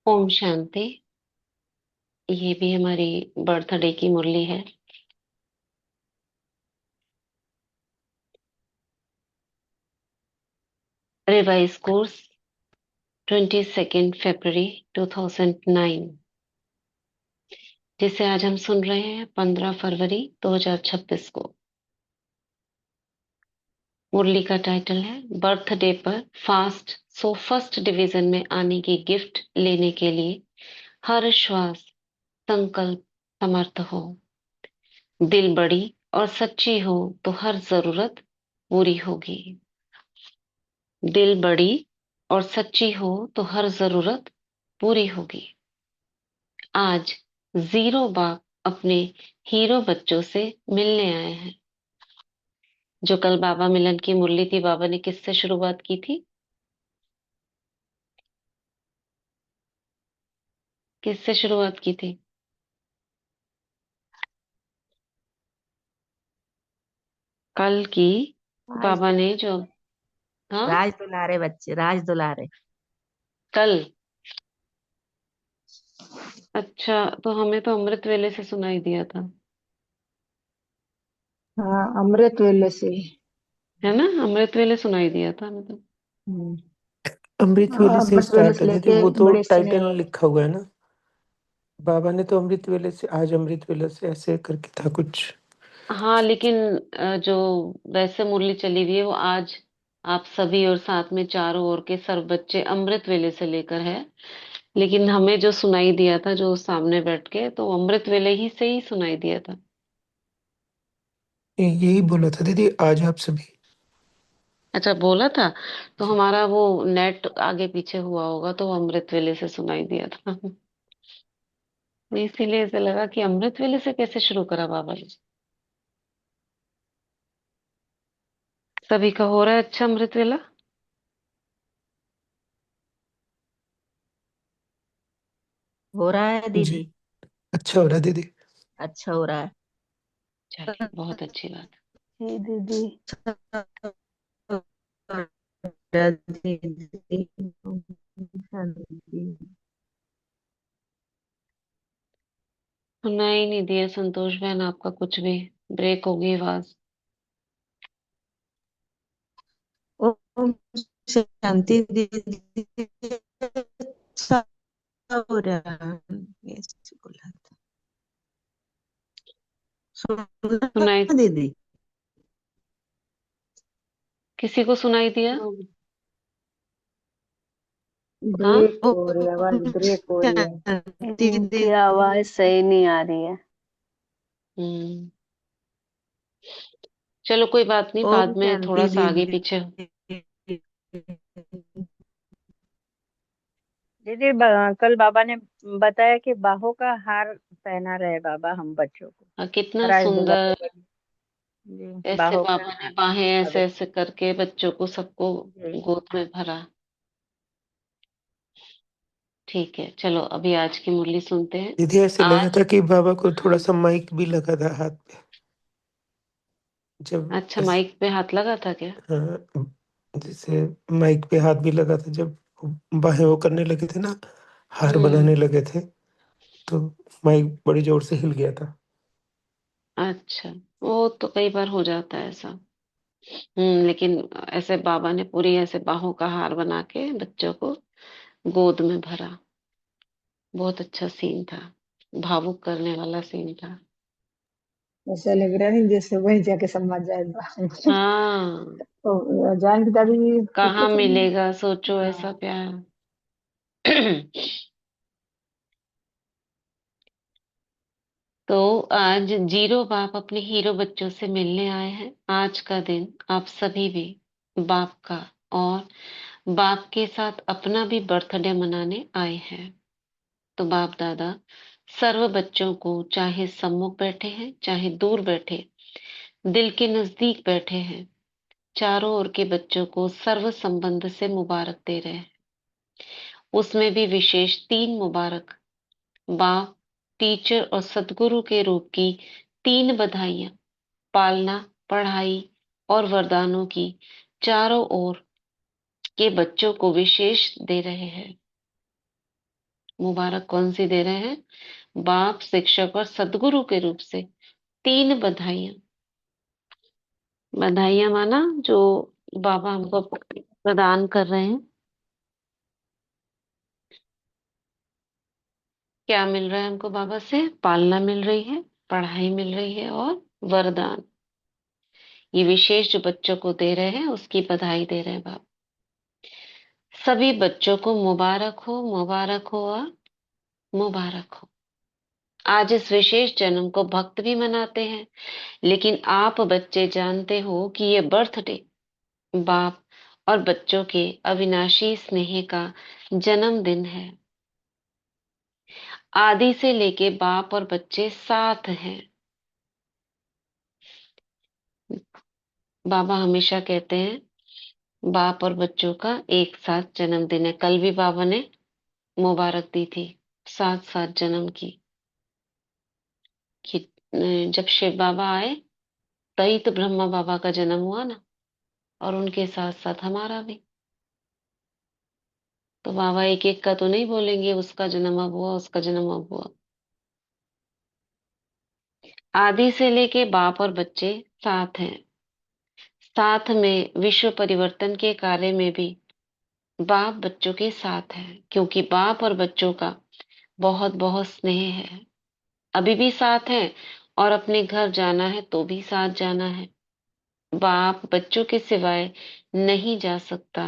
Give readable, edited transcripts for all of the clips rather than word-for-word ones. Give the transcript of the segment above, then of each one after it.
ओम शांति। ये भी हमारी बर्थडे की मुरली है। रिवाइज कोर्स 22 फरवरी 2009, जिसे आज हम सुन रहे हैं 15 फरवरी 2026 को। मुरली का टाइटल है बर्थडे पर फास्ट, सो फर्स्ट डिवीजन में आने की गिफ्ट लेने के लिए हर श्वास संकल्प समर्थ हो। दिल बड़ी और सच्ची हो तो हर जरूरत पूरी होगी। दिल बड़ी और सच्ची हो तो हर जरूरत पूरी होगी। आज जीरो बाप अपने हीरो बच्चों से मिलने आए हैं। जो कल बाबा मिलन की मुरली थी, बाबा ने किससे शुरुआत की थी? किससे शुरुआत की थी कल की? राज बाबा ने जो, हाँ, राज दुलारे बच्चे, राज दुलारे। कल। अच्छा, तो हमें तो अमृत वेले से सुनाई दिया था, हाँ, अमृत वेले से। है ना? अमृत वेले सुनाई दिया था हमें तो। हम्म। अमृत वेले से अमृत वेले स्टार्ट से है दीदी, लेके वो तो बड़े स्नेह टाइटल वाले। लिखा हुआ है ना। बाबा ने तो अमृत वेले से, आज अमृत वेले से ऐसे करके था कुछ। हाँ, लेकिन जो वैसे मुरली चली हुई है वो आज आप सभी और साथ में चारों ओर के सर्व बच्चे अमृत वेले से लेकर है। लेकिन हमें जो सुनाई दिया था, जो सामने बैठ के, तो अमृत वेले ही से ही सुनाई दिया था। यही बोला था दीदी, आज आप सभी। अच्छा, बोला था। तो जी। हमारा वो नेट आगे पीछे हुआ होगा, तो वो अमृत वेले से सुनाई दिया था। तो इसीलिए ऐसे लगा कि अमृत वेले से कैसे शुरू करा बाबा जी। सभी का हो रहा है अच्छा अमृत वेला? हो रहा है जी, दीदी। अच्छा हो रहा है दीदी। अच्छा हो रहा चलिए, बहुत अच्छी बात। जी दीदी। है दीदी। सुना ही नहीं दिया संतोष बहन आपका कुछ भी। ब्रेक होगी आवाज। ओम शांति दीदी। अच्छा हो रहा है। ऐसे बोला था। सुना सुनाई, दीदी। किसी को सुनाई दिया? हाँ। ब्रेक हो रही है, आवाज ओम ब्रेक हो रही है। शांति इनकी दीदी। आवाज सही नहीं आ रही है। हम्म। चलो, कोई बात नहीं, ओम बाद में थोड़ा शांति सा आगे दीदी। पीछे। दीदी, कल बाबा ने बताया कि बाहों का हार पहना रहे बाबा हम बच्चों को। कितना राज दुलारे सुंदर। बन जी, ऐसे बाहों का बाबा ने हार बाहें अब ऐसे ऐसे करके बच्चों को सबको जी। गोद में भरा। ठीक है, चलो अभी आज की मुरली सुनते हैं। दीदी ऐसे लगा आज, था कि बाबा को थोड़ा हाँ, सा माइक भी लगा था हाथ पे, जब अच्छा, माइक पे हाथ लगा था क्या? हाँ, जैसे माइक पे हाथ भी लगा था जब बाहें वो करने लगे थे ना, हार हम्म। बनाने लगे थे, तो माइक बड़ी जोर से हिल गया था। अच्छा, वो तो कई बार हो जाता है ऐसा। लेकिन ऐसे बाबा ने पूरी ऐसे बाहों का हार बना के बच्चों को गोद में भरा। बहुत अच्छा सीन था, भावुक करने वाला सीन था। ऐसा लग रहा नहीं जैसे वही जाके समझ जाएगा। हाँ, तो जान की दादी कहाँ कुछ नहीं। मिलेगा सोचो ऐसा हाँ। प्यार। तो आज जीरो बाप अपने हीरो बच्चों से मिलने आए हैं। आज का दिन आप सभी भी बाप का और बाप के साथ अपना भी बर्थडे मनाने आए हैं। तो बाप दादा सर्व बच्चों को, चाहे सम्मुख बैठे हैं चाहे दूर बैठे, दिल के नजदीक बैठे हैं, चारों ओर के बच्चों को सर्व संबंध से मुबारक दे रहे हैं। उसमें भी विशेष 3 मुबारक, बाप, टीचर और सदगुरु के रूप की 3 बधाइयां, पालना, पढ़ाई और वरदानों की चारों ओर के बच्चों को विशेष दे रहे हैं। मुबारक कौन सी दे रहे हैं? बाप, शिक्षक और सदगुरु के रूप से 3 बधाइयां। बधाइयां माना जो बाबा हमको प्रदान कर रहे हैं। क्या मिल रहा है हमको बाबा से? पालना मिल रही है, पढ़ाई मिल रही है और वरदान। ये विशेष जो बच्चों को दे रहे हैं उसकी बधाई दे रहे हैं बाबा। सभी बच्चों को मुबारक हो, मुबारक हो और मुबारक हो। आज इस विशेष जन्म को भक्त भी मनाते हैं, लेकिन आप बच्चे जानते हो कि ये बर्थडे बाप और बच्चों के अविनाशी स्नेह का जन्मदिन है। आदि से लेके बाप और बच्चे साथ हैं। बाबा हमेशा कहते हैं बाप और बच्चों का एक साथ जन्मदिन है। कल भी बाबा ने मुबारक दी थी, साथ साथ जन्म की। कि जब शिव बाबा आए तभी तो ब्रह्मा बाबा का जन्म हुआ ना, और उनके साथ साथ हमारा भी। तो बाबा एक एक का तो नहीं बोलेंगे उसका जन्म अब हुआ, उसका जन्म अब हुआ। आदि से लेके बाप और बच्चे साथ हैं। साथ में विश्व परिवर्तन के कार्य में भी बाप बच्चों के साथ है, क्योंकि बाप और बच्चों का बहुत बहुत स्नेह है। अभी भी साथ हैं, और अपने घर जाना है तो भी साथ जाना है। बाप बच्चों के सिवाय नहीं जा सकता,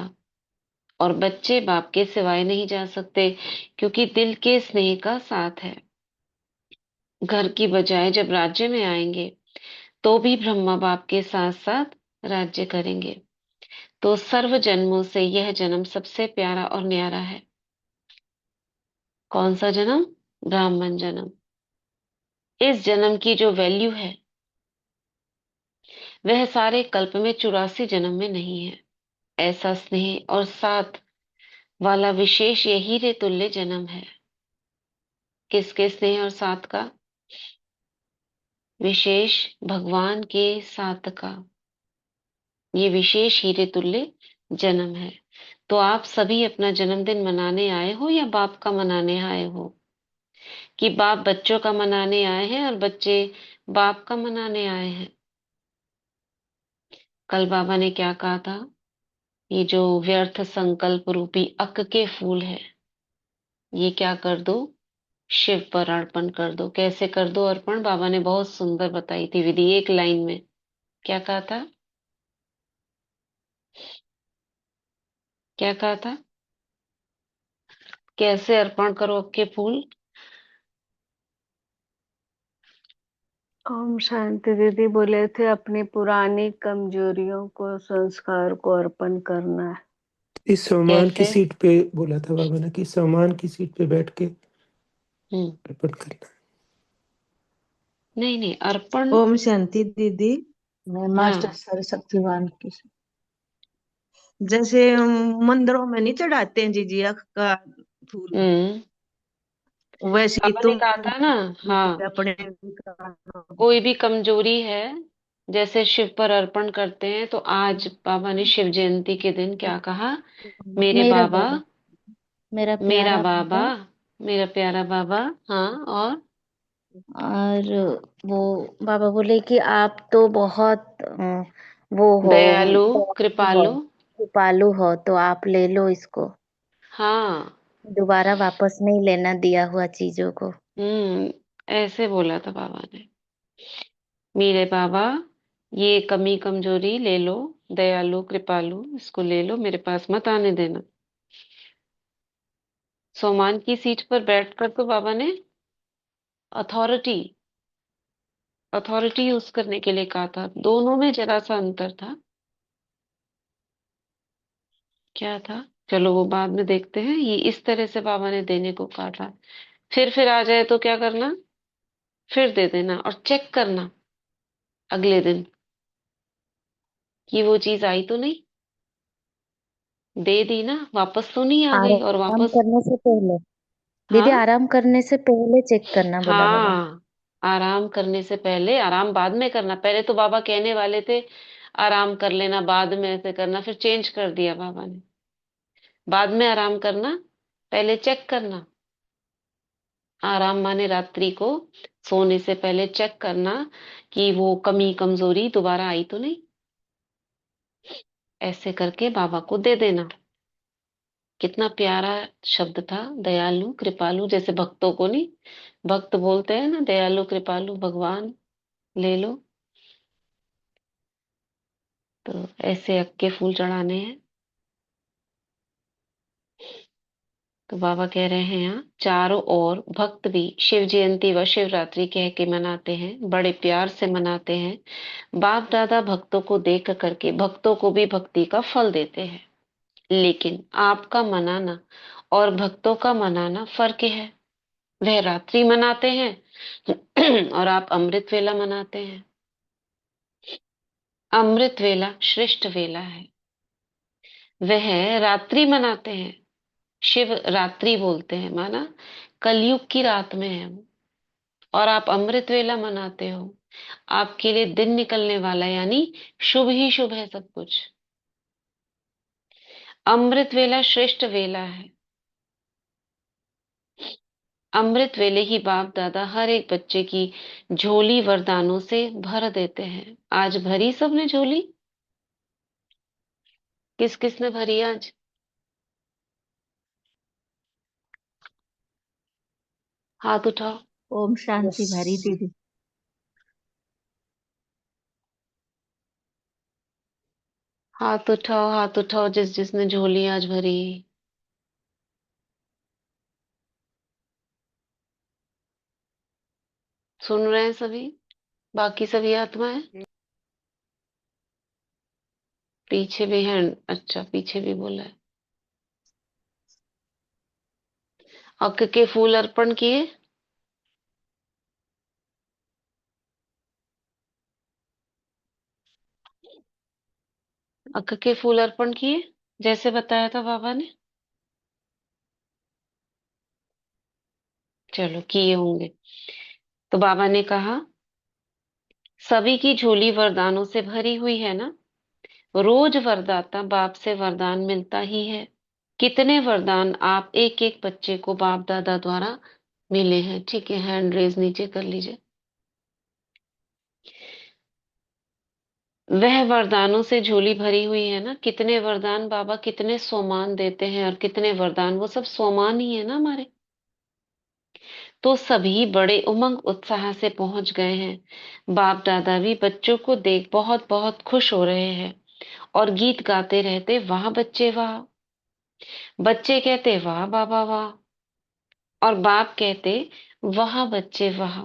और बच्चे बाप के सिवाय नहीं जा सकते, क्योंकि दिल के स्नेह का साथ है। घर की बजाय जब राज्य में आएंगे तो भी ब्रह्मा बाप के साथ साथ राज्य करेंगे। तो सर्व जन्मों से यह जन्म सबसे प्यारा और न्यारा है। कौन सा जन्म? ब्राह्मण जन्म। इस जन्म की जो वैल्यू है वह सारे कल्प में 84 जन्म में नहीं है। ऐसा स्नेह और साथ वाला विशेष ये हीरे तुल्य जन्म है। किसके स्नेह और साथ का? विशेष भगवान के साथ का। ये विशेष हीरे तुल्य जन्म है। तो आप सभी अपना जन्मदिन मनाने आए हो या बाप का मनाने आए हो? कि बाप बच्चों का मनाने आए हैं और बच्चे बाप का मनाने आए हैं? कल बाबा ने क्या कहा था? ये जो व्यर्थ संकल्प रूपी अक के फूल है, ये क्या कर दो? शिव पर अर्पण कर दो। कैसे कर दो अर्पण? बाबा ने बहुत सुंदर बताई थी विधि, एक लाइन में। क्या कहा था? क्या कहा था? कैसे अर्पण करो अक के फूल? ओम शांति दीदी बोले थे अपनी पुरानी कमजोरियों को, संस्कार को अर्पण करना है। इस सम्मान की कैसे? सीट पे बोला था बाबा ने कि सम्मान की सीट पे बैठ के हम्म। अर्पण करना। नहीं नहीं, अर्पण। ओम शांति दीदी। मैं मास्टर हाँ। सर्वशक्तिवान की। जैसे हम मंदिरों में नहीं चढ़ाते हैं जिजिया का फूल, हम्म। वैसे ही बाबा ने तुम कहा था ना। हाँ, अपने कोई भी कमजोरी है जैसे शिव पर अर्पण करते हैं, तो आज बाबा ने शिव जयंती के दिन क्या कहा? मेरे मेरा बाबा, बाबा, मेरा मेरा प्यारा बाबा, बाबा। मेरा प्यारा बाबा। हाँ, और और वो बाबा बोले कि आप तो बहुत वो हो, दयालु, दयालु हो, कृपालु। कृपालु हो, तो आप ले लो इसको। हाँ। दोबारा वापस नहीं लेना दिया हुआ चीजों को। ऐसे बोला था बाबा ने। मेरे बाबा, ये कमी कमजोरी ले लो, दयालु कृपालु, इसको ले लो, मेरे पास मत आने देना। सोमान की सीट पर बैठकर तो बाबा ने अथॉरिटी अथॉरिटी यूज करने के लिए कहा था। दोनों में जरा सा अंतर था। क्या था? चलो वो बाद में देखते हैं। ये इस तरह से बाबा ने देने को कहा था। फिर आ जाए तो क्या करना? फिर दे देना और चेक करना अगले दिन कि वो चीज आई तो नहीं। दे दी ना, वापस तो नहीं आ गई, और आराम वापस। करने से पहले दीदी, हाँ। आराम करने से पहले चेक करना बोला बाबा ने। हाँ, आराम करने से पहले। आराम बाद में करना। पहले तो बाबा कहने वाले थे आराम कर लेना, बाद में ऐसे करना, फिर चेंज कर दिया बाबा ने। बाद में आराम करना, पहले चेक करना। आराम माने रात्रि को सोने से पहले चेक करना कि वो कमी कमजोरी दोबारा आई तो नहीं। ऐसे करके बाबा को दे देना। कितना प्यारा शब्द था, दयालु कृपालु, जैसे भक्तों को नहीं, भक्त बोलते हैं ना, दयालु कृपालु भगवान ले लो। तो ऐसे अक्के फूल चढ़ाने हैं। तो बाबा कह रहे हैं यहाँ चारों ओर भक्त भी शिव जयंती व शिवरात्रि कह के मनाते हैं, बड़े प्यार से मनाते हैं। बाप दादा भक्तों को देख करके भक्तों को भी भक्ति का फल देते हैं। लेकिन आपका मनाना और भक्तों का मनाना फर्क है। वह रात्रि मनाते हैं और आप अमृत वेला मनाते हैं। अमृत वेला श्रेष्ठ वेला है। वह रात्रि मनाते हैं, शिव रात्रि बोलते हैं, माना कलयुग की रात में है हम। और आप अमृत वेला मनाते हो, आपके लिए दिन निकलने वाला, यानी शुभ ही शुभ है सब कुछ। अमृत वेला श्रेष्ठ वेला है। अमृत वेले ही बाप दादा हर एक बच्चे की झोली वरदानों से भर देते हैं। आज भरी सबने झोली? किस किस ने भरी आज? हाथ उठाओ। ओम शांति यस। भरी दीदी। हाथ उठाओ, हाथ उठाओ, जिस जिसने झोली आज भरी। सुन रहे हैं सभी? बाकी सभी आत्माएं पीछे भी हैं? अच्छा, पीछे भी बोला है। अक के फूल अर्पण किए? अक के फूल अर्पण किए जैसे बताया था बाबा ने? चलो, किए होंगे। तो बाबा ने कहा सभी की झोली वरदानों से भरी हुई है ना। रोज वरदाता बाप से वरदान मिलता ही है। कितने वरदान आप एक एक बच्चे को बाप दादा द्वारा मिले हैं? ठीक है, हैंड रेज नीचे कर लीजिए। वह वरदानों से झोली भरी हुई है ना। कितने वरदान बाबा, कितने सोमान देते हैं, और कितने वरदान वो सब सोमान ही है ना हमारे। तो सभी बड़े उमंग उत्साह से पहुंच गए हैं। बाप दादा भी बच्चों को देख बहुत बहुत खुश हो रहे हैं और गीत गाते रहते, वाह बच्चे वाह। बच्चे कहते वाह बाबा वाह, और बाप कहते वाह बच्चे वाह।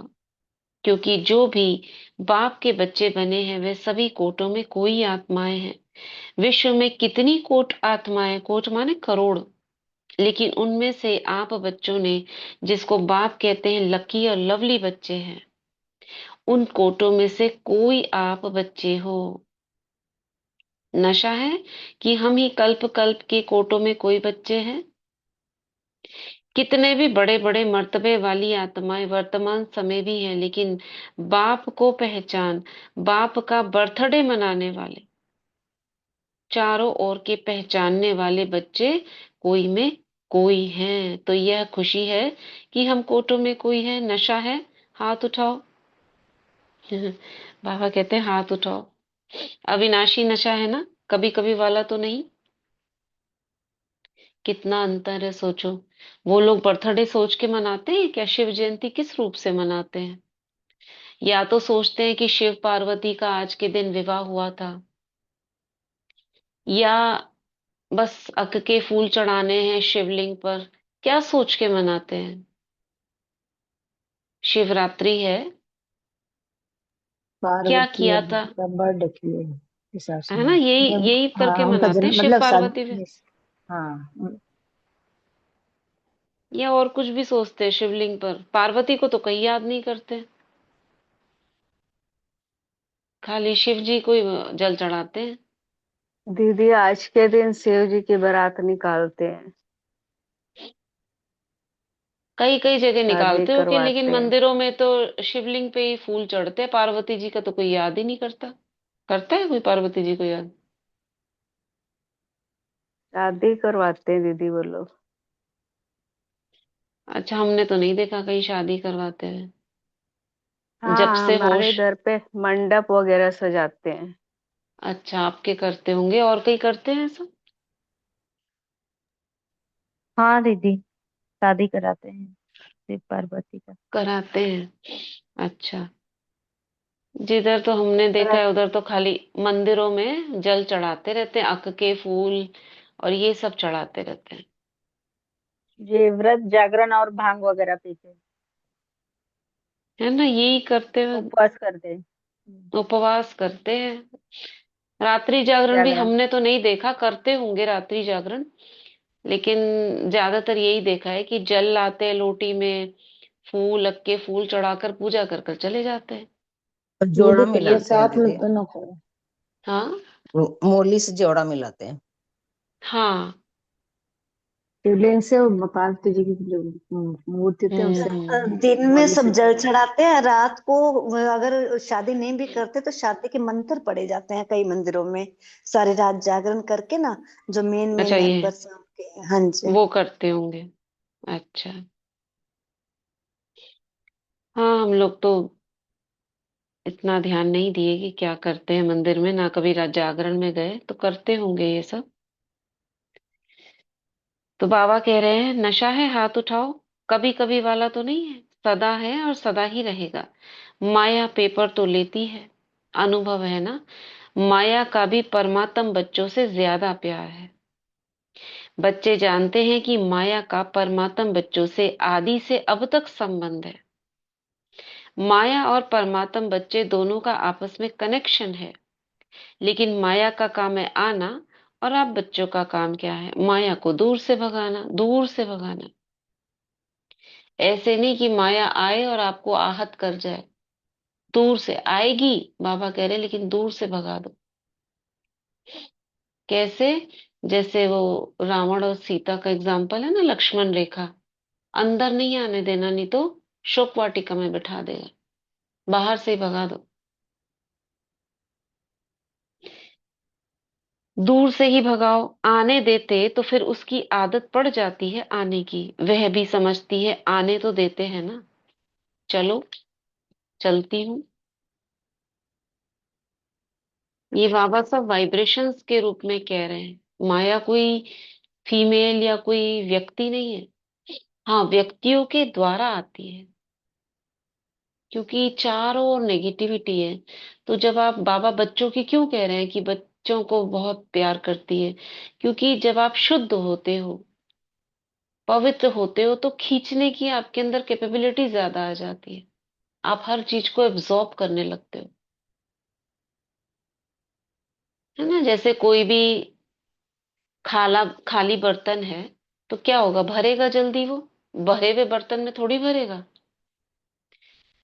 क्योंकि जो भी बाप के बच्चे बने हैं वे सभी कोटों में कोई आत्माएं हैं। विश्व में कितनी कोट आत्माएं, कोट माने करोड़, लेकिन उनमें से आप बच्चों ने, जिसको बाप कहते हैं लकी और लवली बच्चे हैं, उन कोटों में से कोई आप बच्चे हो। नशा है कि हम ही कल्प कल्प के कोटों में कोई बच्चे हैं। कितने भी बड़े बड़े मर्तबे वाली आत्माएं वर्तमान समय भी हैं, लेकिन बाप को पहचान, बाप का बर्थडे मनाने वाले, चारों ओर के पहचानने वाले बच्चे कोई में कोई हैं। तो यह खुशी है कि हम कोटों में कोई है। नशा है? हाथ उठाओ। बाबा कहते हैं हाथ उठाओ। अविनाशी नशा है ना, कभी कभी वाला तो नहीं। कितना अंतर है सोचो। वो लोग बर्थडे सोच के मनाते हैं क्या? शिव जयंती किस रूप से मनाते हैं? या तो सोचते हैं कि शिव पार्वती का आज के दिन विवाह हुआ था, या बस अक के फूल चढ़ाने हैं शिवलिंग पर। क्या सोच के मनाते हैं? शिवरात्रि है, क्या पार्वती किया और था? का बर्थडे के हिसाब से है ना, यही यही करके हाँ उनका मनाते हैं जन्म शिव मतलब पार्वती पे। हाँ या और कुछ भी सोचते हैं शिवलिंग पर। पार्वती को तो कहीं याद नहीं करते, खाली शिव जी को ही जल चढ़ाते हैं। दीदी आज के दिन शिव जी की बारात निकालते हैं, कई कई जगह शादी निकालते हो कि, लेकिन करवाते हैं। मंदिरों में तो शिवलिंग पे ही फूल चढ़ते हैं। पार्वती जी का तो कोई याद ही नहीं करता। करता है कोई पार्वती जी को याद? शादी करवाते हैं दीदी वो लोग। अच्छा, हमने तो नहीं देखा कहीं शादी करवाते हुए। जब हाँ, से हमारे होश। इधर पे मंडप वगैरह सजाते हैं। अच्छा, आपके करते होंगे, और कहीं करते हैं ऐसा? हाँ दीदी, शादी कराते हैं शिव पार्वती का। कराते हैं। अच्छा। जिधर तो हमने देखा है उधर तो खाली मंदिरों में जल चढ़ाते रहते हैं, अक के फूल और ये सब चढ़ाते रहते हैं। ये व्रत जागरण और भांग वगैरह पीते है ना, यही करते हुए उपवास करते हैं। उपवास करते हैं। रात्रि जागरण भी जागरण। हमने तो नहीं देखा, करते होंगे रात्रि जागरण, लेकिन ज्यादातर यही देखा है कि जल लाते हैं लोटी में, फूल, अक्के फूल चढ़ाकर पूजा कर कर चले जाते हैं। और ये जोड़ा भी ये मिलाते हैं साथ में दीदी, दोनों करो। हाँ। मोली से जोड़ा मिलाते हैं। हाँ। शिवलिंग से और पार्वती जी की जो मूर्ति थे उससे दिन में मौली सब से जल जोड़ा। चढ़ाते हैं, रात को अगर शादी नहीं भी करते तो शादी के मंत्र पढ़े जाते हैं कई मंदिरों में, सारी रात जागरण करके ना, जो मेन अच्छा, मेन ये मेंबर शाम के। हाँ जी। वो करते होंगे। अच्छा। हाँ, हम लोग तो इतना ध्यान नहीं दिए कि क्या करते हैं मंदिर में, ना कभी जागरण में गए, तो करते होंगे ये सब। तो बाबा कह रहे हैं नशा है हाथ उठाओ, कभी कभी वाला तो नहीं है, सदा है और सदा ही रहेगा। माया पेपर तो लेती है, अनुभव है ना। माया का भी परमात्म बच्चों से ज्यादा प्यार है। बच्चे जानते हैं कि माया का परमात्म बच्चों से आदि से अब तक संबंध है। माया और परमात्म बच्चे दोनों का आपस में कनेक्शन है, लेकिन माया का काम है आना, और आप बच्चों का काम क्या है? माया को दूर से भगाना, दूर से भगाना। ऐसे नहीं कि माया आए और आपको आहत कर जाए, दूर से आएगी, बाबा कह रहे, लेकिन दूर से भगा दो। कैसे? जैसे वो रावण और सीता का एग्जाम्पल है ना, लक्ष्मण रेखा, अंदर नहीं आने देना, नहीं तो शोक वाटिका में बिठा देगा, बाहर से ही भगा दो। दूर से ही भगाओ। आने देते तो फिर उसकी आदत पड़ जाती है आने की, वह भी समझती है आने तो देते हैं ना, चलो, चलती हूँ। ये बाबा सब वाइब्रेशंस के रूप में कह रहे हैं। माया कोई फीमेल या कोई व्यक्ति नहीं है। हाँ, व्यक्तियों के द्वारा आती है, क्योंकि चारों ओर नेगेटिविटी है। तो जब आप, बाबा बच्चों की क्यों कह रहे हैं कि बच्चों को बहुत प्यार करती है? क्योंकि जब आप शुद्ध होते हो, पवित्र होते हो, तो खींचने की आपके अंदर कैपेबिलिटी ज्यादा आ जाती है, आप हर चीज को एब्जॉर्ब करने लगते हो। है ना, जैसे कोई भी खाली बर्तन है, तो क्या होगा? भरेगा जल्दी वो? भरे हुए बर्तन में थोड़ी भरेगा।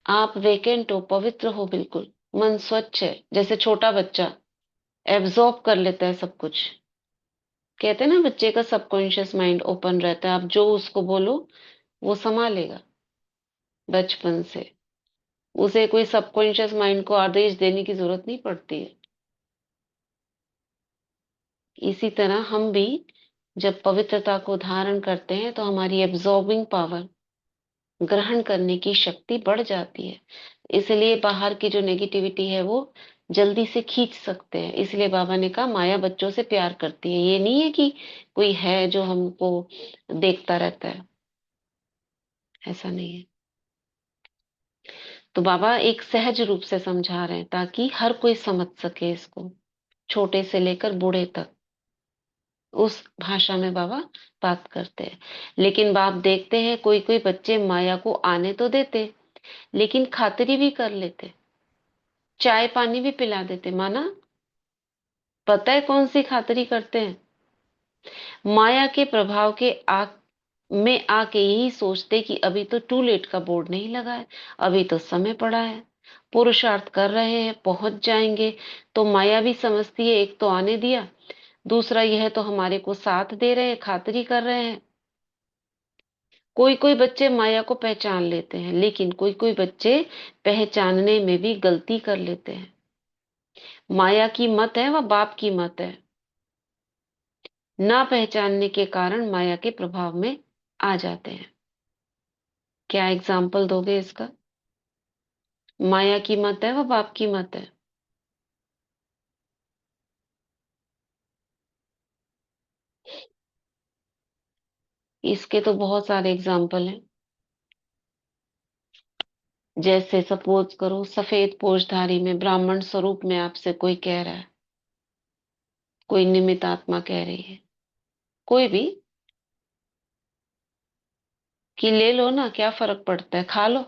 आप वेकेंट हो, पवित्र हो, बिल्कुल मन स्वच्छ है, जैसे छोटा बच्चा एब्जॉर्ब कर लेता है सब कुछ। कहते हैं ना, बच्चे का सबकॉन्शियस माइंड ओपन रहता है, आप जो उसको बोलो वो संभालेगा बचपन से। उसे कोई सबकॉन्शियस माइंड को आदेश देने की जरूरत नहीं पड़ती है। इसी तरह हम भी जब पवित्रता को धारण करते हैं तो हमारी एब्जॉर्बिंग पावर, ग्रहण करने की शक्ति बढ़ जाती है। इसलिए बाहर की जो नेगेटिविटी है वो जल्दी से खींच सकते हैं। इसलिए बाबा ने कहा माया बच्चों से प्यार करती है, ये नहीं है कि कोई है जो हमको देखता रहता है, ऐसा नहीं है। तो बाबा एक सहज रूप से समझा रहे हैं ताकि हर कोई समझ सके इसको, छोटे से लेकर बूढ़े तक। उस भाषा में बाबा बात करते हैं। लेकिन बाप देखते हैं कोई कोई बच्चे माया को आने तो देते, लेकिन खातिरी भी कर लेते, चाय पानी भी पिला देते। माना? पता है कौन सी खातिरी करते हैं? माया के प्रभाव के में आके यही सोचते कि अभी तो टू लेट का बोर्ड नहीं लगा है, अभी तो समय पड़ा है, पुरुषार्थ कर रहे हैं, पहुंच जाएंगे। तो माया भी समझती है एक तो आने दिया, दूसरा यह तो हमारे को साथ दे रहे हैं, खातिरी कर रहे हैं। कोई कोई बच्चे माया को पहचान लेते हैं, लेकिन कोई कोई बच्चे पहचानने में भी गलती कर लेते हैं। माया की मत है वह बाप की मत है, ना पहचानने के कारण माया के प्रभाव में आ जाते हैं। क्या एग्जाम्पल दोगे इसका? माया की मत है, वो बाप की मत है? इसके तो बहुत सारे एग्जाम्पल हैं। जैसे सपोज करो, सफेद पोशधारी में ब्राह्मण स्वरूप में आपसे कोई कह रहा है, कोई निमित्त आत्मा कह रही है, कोई भी, कि ले लो ना, क्या फर्क पड़ता है, खा लो।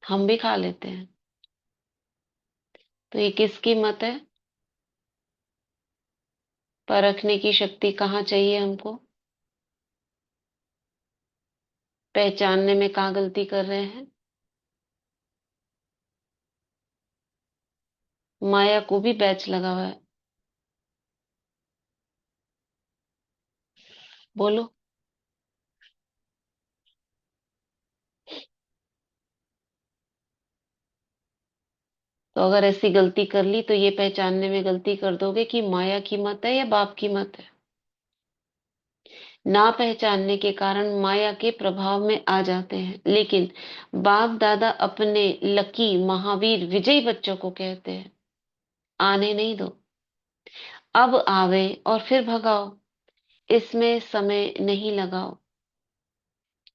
हम भी खा लेते हैं। तो ये किसकी मत है? परखने की शक्ति कहाँ चाहिए हमको? पहचानने में कहाँ गलती कर रहे हैं? माया को भी बैच लगा हुआ है। बोलो। तो अगर ऐसी गलती कर ली तो ये पहचानने में गलती कर दोगे कि माया की मत है या बाप की मत है। ना पहचानने के कारण माया के प्रभाव में आ जाते हैं, लेकिन बाप दादा अपने लकी महावीर विजयी बच्चों को कहते हैं, आने नहीं दो, अब आवे और फिर भगाओ, इसमें समय नहीं लगाओ,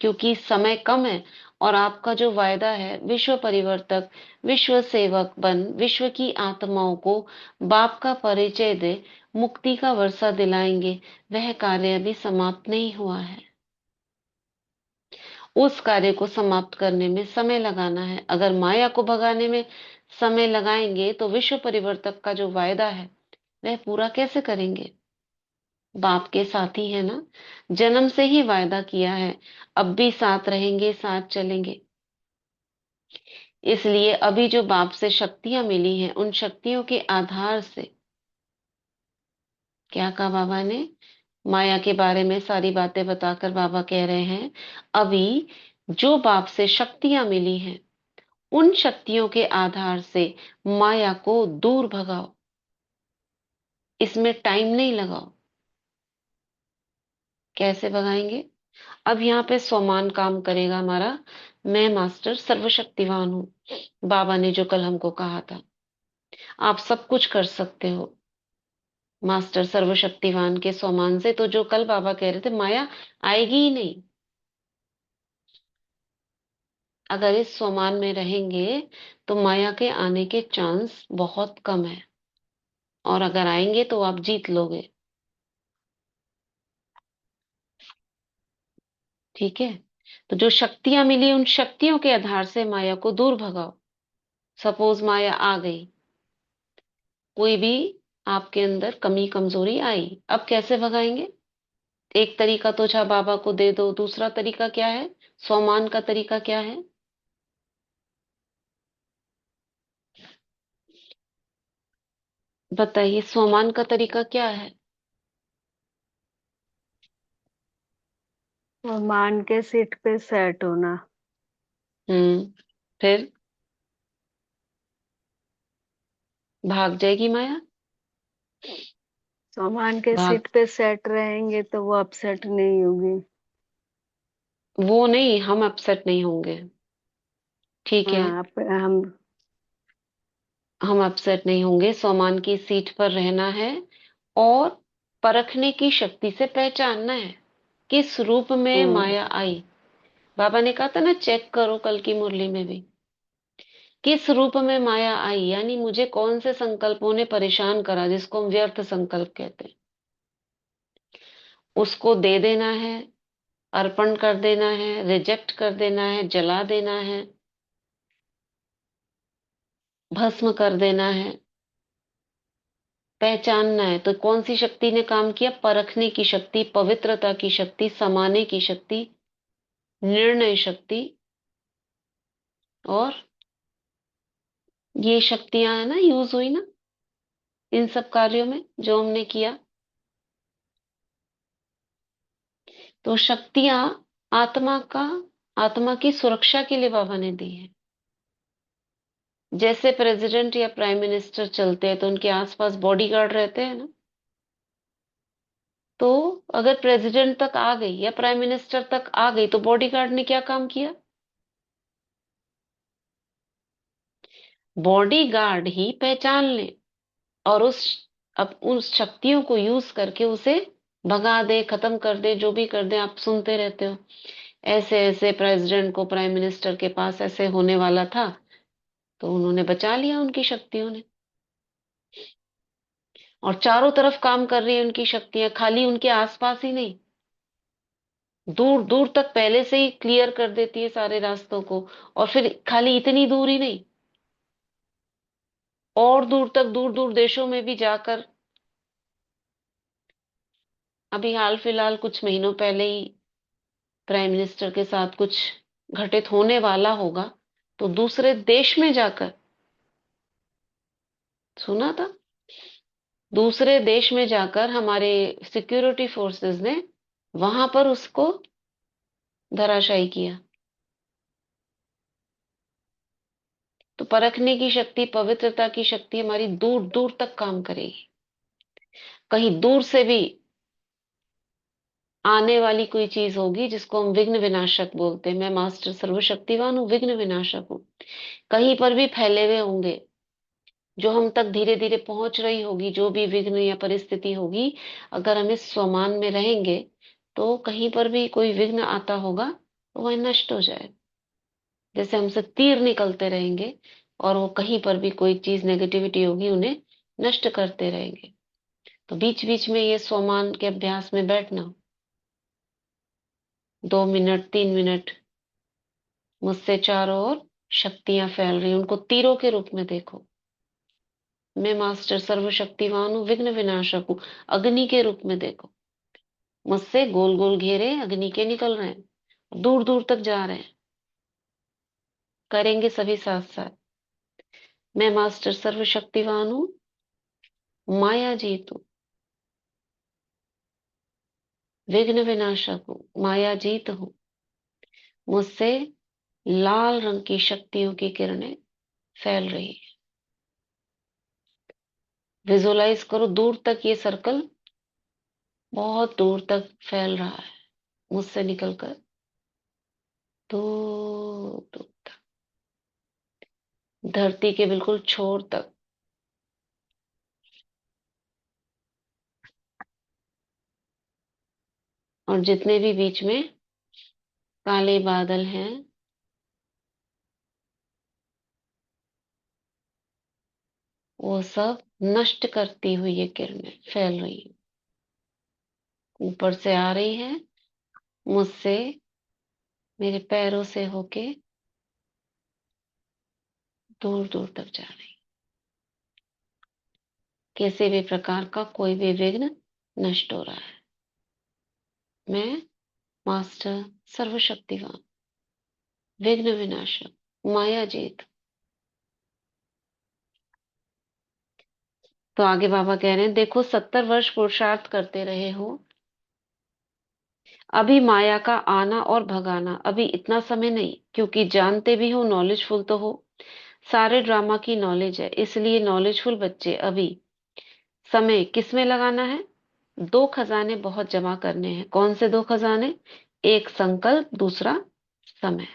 क्योंकि समय कम है। और आपका जो वायदा है, विश्व परिवर्तक, विश्व सेवक बन विश्व की आत्माओं को बाप का परिचय दे, मुक्ति का वर्षा दिलाएंगे, वह कार्य अभी समाप्त नहीं हुआ है। उस कार्य को समाप्त करने में समय लगाना है। अगर माया को भगाने में समय लगाएंगे तो विश्व परिवर्तक का जो वायदा है वह पूरा कैसे करेंगे? बाप के साथ ही है ना, जन्म से ही वायदा किया है, अब भी साथ रहेंगे, साथ चलेंगे। इसलिए अभी जो बाप से शक्तियां मिली हैं, उन शक्तियों के आधार से, क्या कहा बाबा ने? माया के बारे में सारी बातें बताकर बाबा कह रहे हैं, अभी जो बाप से शक्तियां मिली हैं, उन शक्तियों के आधार से माया को दूर भगाओ, इसमें टाइम नहीं लगाओ। कैसे भगाएंगे? अब यहाँ पे स्वमान काम करेगा हमारा। मैं मास्टर सर्वशक्तिवान हूँ, बाबा ने जो कल हमको कहा था, आप सब कुछ कर सकते हो मास्टर सर्वशक्तिवान के स्वमान से। तो जो कल बाबा कह रहे थे, माया आएगी ही नहीं। अगर इस स्वमान में रहेंगे तो माया के आने के चांस बहुत कम है, और अगर आएंगे तो आप जीत लोगे। ठीक है? तो जो शक्तियां मिली, उन शक्तियों के आधार से माया को दूर भगाओ। सपोज माया आ गई, कोई भी आपके अंदर कमी कमजोरी आई, अब कैसे भगाएंगे? एक तरीका तो अच्छा बाबा को दे दो, दूसरा तरीका क्या है? स्वमान का तरीका क्या है? बताइए, स्वमान का तरीका क्या है? और मान के सीट पे सेट होना। फिर भाग जाएगी माया? सामान के भाग, सीट पे सेट रहेंगे तो वो अपसेट नहीं होगी। वो नहीं, हम अपसेट नहीं होंगे। ठीक है, हाँ, हम हम अपसेट नहीं होंगे। सोमान की सीट पर रहना है और परखने की शक्ति से पहचानना है किस रूप में हम्म, माया आई। बाबा ने कहा था ना, चेक करो कल की मुरली में भी, किस रूप में माया आई, यानी मुझे कौन से संकल्पों ने परेशान करा, जिसको हम व्यर्थ संकल्प कहते हैं। उसको दे देना है, अर्पण कर देना है, रिजेक्ट कर देना है, जला देना है, भस्म कर देना है, पहचानना है। तो कौन सी शक्ति ने काम किया? परखने की शक्ति, पवित्रता की शक्ति, समाने की शक्ति, निर्णय शक्ति। और ये शक्तियां है ना, यूज हुई ना इन सब कार्यों में जो हमने किया। तो शक्तियां आत्मा का, आत्मा की सुरक्षा के लिए बाबा ने दी है। जैसे प्रेसिडेंट या प्राइम मिनिस्टर चलते हैं तो उनके आसपास बॉडीगार्ड रहते हैं ना, तो अगर प्रेसिडेंट तक आ गई या प्राइम मिनिस्टर तक आ गई तो बॉडीगार्ड ने क्या काम किया? बॉडीगार्ड ही पहचान ले और अब उस शक्तियों को यूज करके उसे भगा दे, खत्म कर दे, जो भी कर दे। आप सुनते रहते हो ऐसे ऐसे प्रेसिडेंट को, प्राइम मिनिस्टर के पास ऐसे होने वाला था, तो उन्होंने बचा लिया उनकी शक्तियों ने। और चारों तरफ काम कर रही है उनकी शक्तियां, खाली उनके आसपास ही नहीं, दूर दूर तक पहले से ही क्लियर कर देती है सारे रास्तों को। और फिर खाली इतनी दूर ही नहीं, और दूर तक, दूर दूर देशों में भी जाकर। अभी हाल फिलहाल कुछ महीनों पहले ही प्राइम मिनिस्टर के साथ कुछ घटित होने वाला होगा, तो दूसरे देश में जाकर, सुना था, दूसरे देश में जाकर हमारे सिक्योरिटी फोर्सेस ने वहां पर उसको धराशायी किया। तो परखने की शक्ति, पवित्रता की शक्ति हमारी दूर दूर तक काम करेगी। कहीं दूर से भी आने वाली कोई चीज होगी जिसको हम विघ्न विनाशक बोलते हैं। मैं मास्टर सर्वशक्तिवान हूँ, विघ्न विनाशक हूँ। कहीं पर भी फैले हुए होंगे, जो हम तक धीरे धीरे पहुंच रही होगी, जो भी विघ्न या परिस्थिति होगी, अगर हम इस स्वमान में रहेंगे तो कहीं पर भी कोई विघ्न आता होगा तो वह नष्ट हो जाए। जैसे हमसे तीर निकलते रहेंगे और वो कहीं पर भी कोई चीज नेगेटिविटी होगी उन्हें नष्ट करते रहेंगे। तो बीच बीच में ये स्वमान के अभ्यास में बैठना, 2 मिनट 3 मिनट, मुझसे चारों ओर शक्तियां फैल रही, उनको तीरों के रूप में देखो। मैं मास्टर सर्वशक्तिवान हूँ, विघ्न विनाशक हूँ, अग्नि के रूप में देखो। मुझसे गोल गोल घेरे अग्नि के निकल रहे हैं, दूर दूर तक जा रहे हैं। करेंगे सभी साथ साथ। मैं मास्टर सर्वशक्तिवान हूँ, माया जीत हूँ, विघ्न विनाशक हूँ, माया जीत हूँ। मुझसे लाल रंग की शक्तियों की किरणें फैल रही है। विजुलाइज करो, दूर तक ये सर्कल बहुत दूर तक फैल रहा है, मुझसे निकलकर दूर दूर तक, धरती के बिल्कुल छोर तक। और जितने भी बीच में काले बादल हैं, वो सब नष्ट करती हुई ये किरणें फैल रही हैं, ऊपर से आ रही है, मुझसे, मेरे पैरों से होके दूर दूर तक जा रही। किसी भी प्रकार का कोई भी विघ्न नष्ट हो रहा है। मैं मास्टर सर्वशक्तिवान, विघ्न विनाशक, माया जीत। तो आगे बाबा कह रहे हैं, देखो 70 वर्ष पुरुषार्थ करते रहे हो, अभी माया का आना और भगाना, अभी इतना समय नहीं, क्योंकि जानते भी हो, नॉलेजफुल तो हो, सारे ड्रामा की नॉलेज है, इसलिए नॉलेजफुल बच्चे अभी समय किस में लगाना है? 2 खजाने बहुत जमा करने हैं। कौन से 2 खजाने? एक संकल्प, दूसरा समय।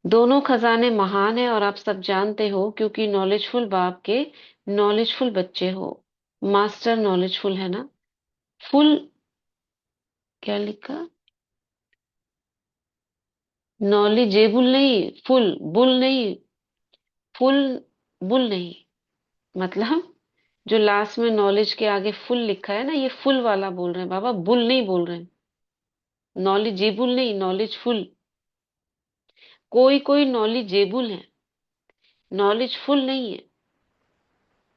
दोनों खजाने महान है और आप सब जानते हो, क्योंकि नॉलेजफुल बाप के नॉलेजफुल बच्चे हो। मास्टर नॉलेजफुल है ना? फुल, क्या लिखा? नॉलेजेबल नहीं, फुल बुल नहीं, फुल बुल नहीं, मतलब जो लास्ट में नॉलेज के आगे फुल लिखा है ना, ये फुल वाला बोल रहे हैं बाबा, बुल नहीं बोल रहे हैं। नॉलेजेबल नहीं, नॉलेजफुल। कोई कोई नॉलेजेबल है, नॉलेजफुल नहीं है।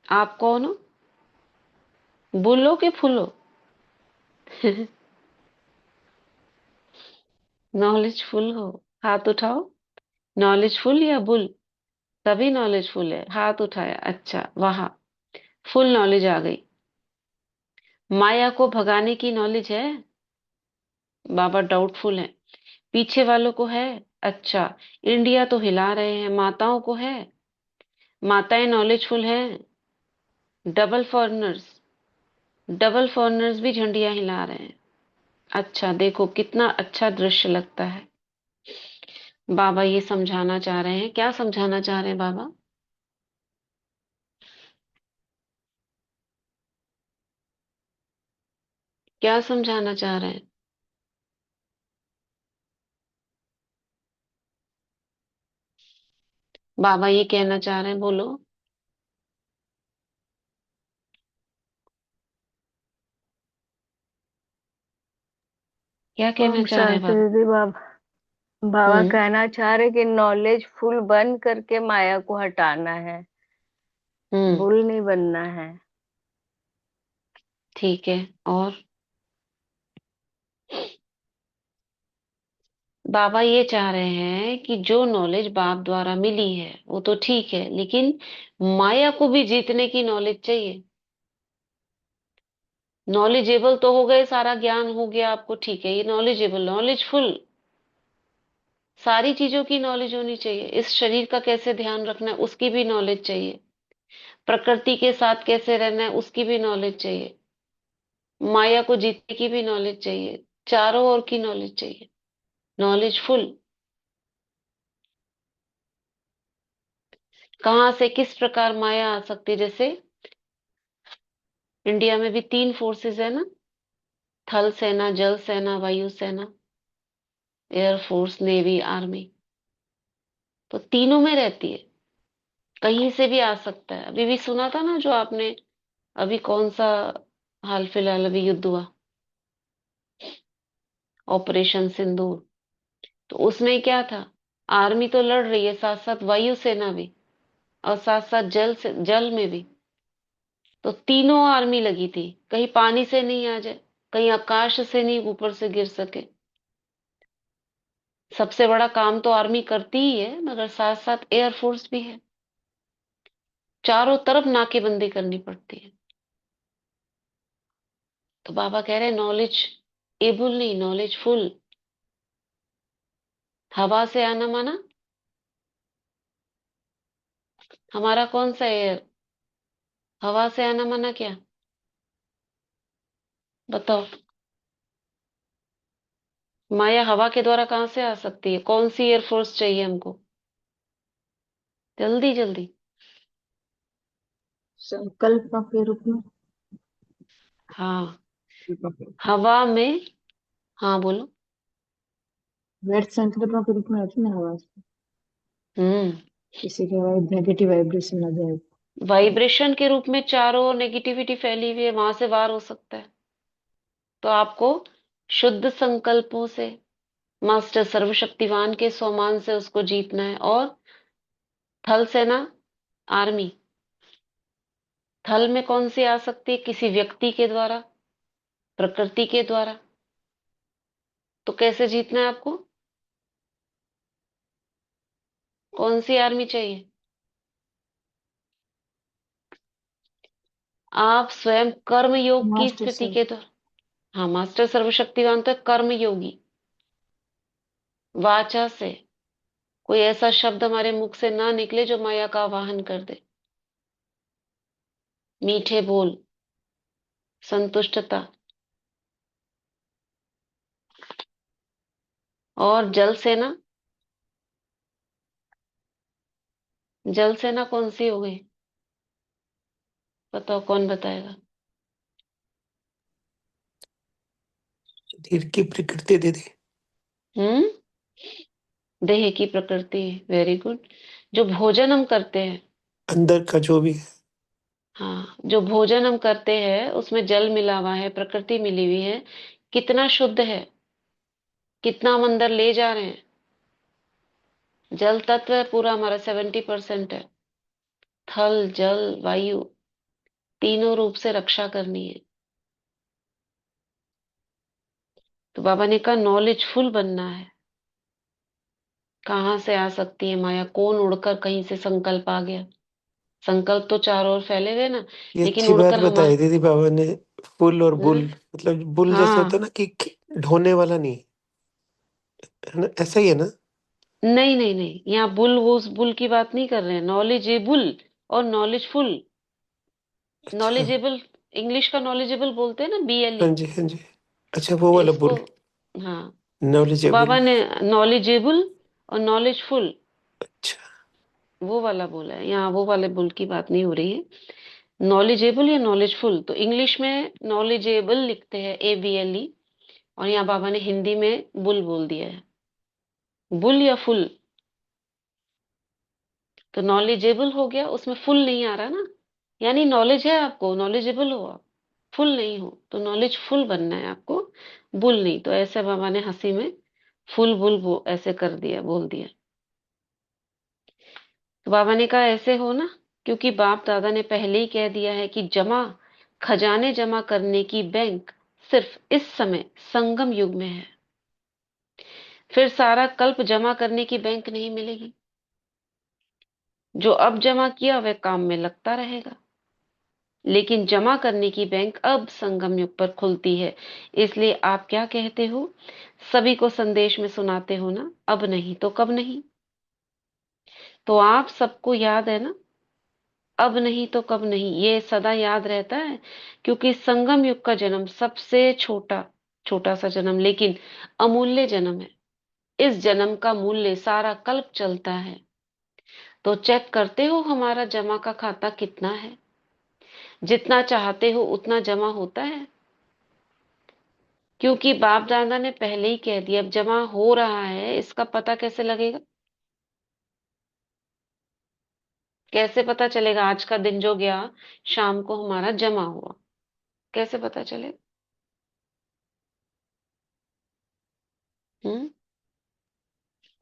आप कौन हो? बुल हो कि फुल हो? नॉलेजफुल हो, हाथ उठाओ। नॉलेजफुल या बुल? सभी नॉलेजफुल है, हाथ उठाया, अच्छा, वहां फुल नॉलेज आ गई। माया को भगाने की नॉलेज है? बाबा डाउटफुल है। पीछे वालों को है? अच्छा, इंडिया तो हिला रहे हैं। माताओं को है? माताएं नॉलेजफुल हैं? डबल फॉरेनर्स, डबल फॉरेनर्स भी झंडियां हिला रहे हैं। अच्छा, देखो कितना अच्छा दृश्य लगता है। बाबा ये समझाना चाह रहे हैं, क्या समझाना चाह रहे हैं बाबा? क्या समझाना चाह रहे हैं? बाबा ये कहना चाह रहे हैं, बोलो। क्या कहना ओम चाह रहे हैं शांति बाबा? दीदी। बाबा बाबा हम्म। कहना चाह रहे कि नॉलेज फुल बन करके माया को हटाना है, हम्म। बुल नहीं बनना है। ठीक है। और बाबा ये चाह रहे हैं कि जो नॉलेज बाप द्वारा मिली है वो तो ठीक है, लेकिन माया को भी जीतने की नॉलेज चाहिए। नॉलेजेबल तो हो गए, सारा ज्ञान हो गया आपको, ठीक है, ये नॉलेजेबल, नॉलेजफुल, सारी चीजों की नॉलेज होनी चाहिए। इस शरीर का कैसे ध्यान रखना है उसकी भी नॉलेज चाहिए। प्रकृति के साथ कैसे रहना है उसकी भी नॉलेज चाहिए। माया को जीतने की भी नॉलेज चाहिए। चारों ओर की नॉलेज चाहिए, नॉलेजफुल। कहाँ से किस प्रकार माया आ सकती है? जैसे इंडिया में भी 3 फोर्सेस है ना, थल सेना, जल सेना, वायु सेना, एयर फोर्स, नेवी, आर्मी। तो तीनों में रहती है, कहीं से भी आ सकता है। अभी भी सुना था ना जो आपने, अभी कौन सा हाल फिलहाल अभी युद्ध हुआ, ऑपरेशन सिंदूर। तो उसमें क्या था, आर्मी तो लड़ रही है, साथ साथ वायु सेना भी, और साथ साथ जल में भी। तो तीनों आर्मी लगी थी, कहीं पानी से नहीं आ जाए, कहीं आकाश से नहीं ऊपर से गिर सके। सबसे बड़ा काम तो आर्मी करती ही है, मगर साथ साथ एयरफोर्स भी है। चारों तरफ नाकेबंदी करनी पड़ती है। तो बाबा कह रहे हैं नॉलेज एबल नहीं, नॉलेज फुल। हवा से आना माना, हमारा कौन सा एयर, हवा से आना माना क्या? बताओ। माया हवा के द्वारा कहाँ से आ सकती है? कौन सी एयरफोर्स चाहिए हमको? जल्दी जल्दी। संकल्प के रूप में। हाँ, हवा में। हाँ बोलो। व्यर्थ संकल्पों के रूप में आती है ना आवाज, हम्म। किसी के नेगेटिव वाइब्रेशन आ जाए। वाइब्रेशन के रूप में चारों ओर नेगेटिविटी फैली हुई है, वहां से वार हो सकता है। तो आपको शुद्ध संकल्पों से, मास्टर सर्वशक्तिवान के स्वमान से उसको जीतना है। और थल सेना, आर्मी, थल में कौन सी आ सकती है? किसी व्यक्ति के द्वारा, प्रकृति के द्वारा। तो कैसे जीतना है आपको? कौन सी आर्मी चाहिए? आप स्वयं कर्म योग की मास्टर स्थिति सर। के द्वारा। हाँ, मास्टर सर्वशक्तिवान तो है कर्म योगी। वाचा से कोई ऐसा शब्द हमारे मुख से ना निकले जो माया का आवाहन कर दे। मीठे बोल, संतुष्टता। और जल सेना, जल सेना कौन सी हो गई? बताओ, कौन बताएगा? शरीर की प्रकृति दे दे। हम्म। देह की प्रकृति, वेरी गुड। जो भोजन हम करते हैं, अंदर का जो भी है। हाँ, जो भोजन हम करते हैं उसमें जल मिला हुआ है, प्रकृति मिली हुई है। कितना शुद्ध है, कितना हम अंदर ले जा रहे हैं। जल तत्व है पूरा हमारा, 70% है। थल जल वायु, तीनों रूप से रक्षा करनी है। तो बाबा ने कहा नॉलेजफुल बनना है। कहाँ से आ सकती है माया? कौन उड़कर कहीं से संकल्प आ गया? संकल्प तो चारों ओर फैले हुए ना, ये लेकिन अच्छी बात उड़कर बताई हमारे। दीदी बाबा ने। फुल और बुल, मतलब बुल जैसे होता है हाँ। ना कि ढोने वाला नहीं, है ना, ऐसा ही है ना। नहीं नहीं नहीं, यहाँ बुल, वो उस बुल की बात नहीं कर रहे हैं। नॉलेजेबल और नॉलेजफुल। अच्छा। नॉलेजेबल इंग्लिश का नॉलेजेबल बोलते हैं ना, BLE। हाँ जी, हाँ जी। अच्छा, वो वाला इसको, बुल, हाँ, तो नॉलेजेबल। बाबा ने नॉलेजेबल और नॉलेजफुल अच्छा, वो वाला बोला है, यहाँ वो वाले बुल की बात नहीं हो रही है। नॉलेजेबल या नॉलेजफुल, तो इंग्लिश में नॉलेजेबल लिखते हैं ABLE, और यहाँ बाबा ने हिंदी में बुल बोल दिया है। बुल या फुल, तो नॉलेजेबल हो गया, उसमें फुल नहीं आ रहा ना, यानी नॉलेज है आपको, नॉलेजेबल हो आप, फुल नहीं हो, तो नॉलेज फुल बनना है आपको, बुल नहीं। तो ऐसे बाबा ने हंसी में फुल बुल ऐसे कर दिया, बोल दिया। तो बाबा ने कहा ऐसे हो ना, क्योंकि बाप दादा ने पहले ही कह दिया है कि खजाने जमा करने की बैंक सिर्फ इस समय संगम युग में है, फिर सारा कल्प जमा करने की बैंक नहीं मिलेगी। जो अब जमा किया वह काम में लगता रहेगा, लेकिन जमा करने की बैंक अब संगम युग पर खुलती है। इसलिए आप क्या कहते हो, सभी को संदेश में सुनाते हो ना, अब नहीं तो कब नहीं। तो आप सबको याद है ना, अब नहीं तो कब नहीं, ये सदा याद रहता है, क्योंकि संगम युग का जन्म सबसे छोटा छोटा सा जन्म, लेकिन अमूल्य जन्म है। इस जन्म का मूल्य सारा कल्प चलता है। तो चेक करते हो हमारा जमा का खाता कितना है, जितना चाहते हो उतना जमा होता है, क्योंकि बाप दादा ने पहले ही कह दिया। अब जमा हो रहा है, इसका पता कैसे लगेगा, कैसे पता चलेगा आज का दिन जो गया शाम को हमारा जमा हुआ, कैसे पता चलेगा? हम्म।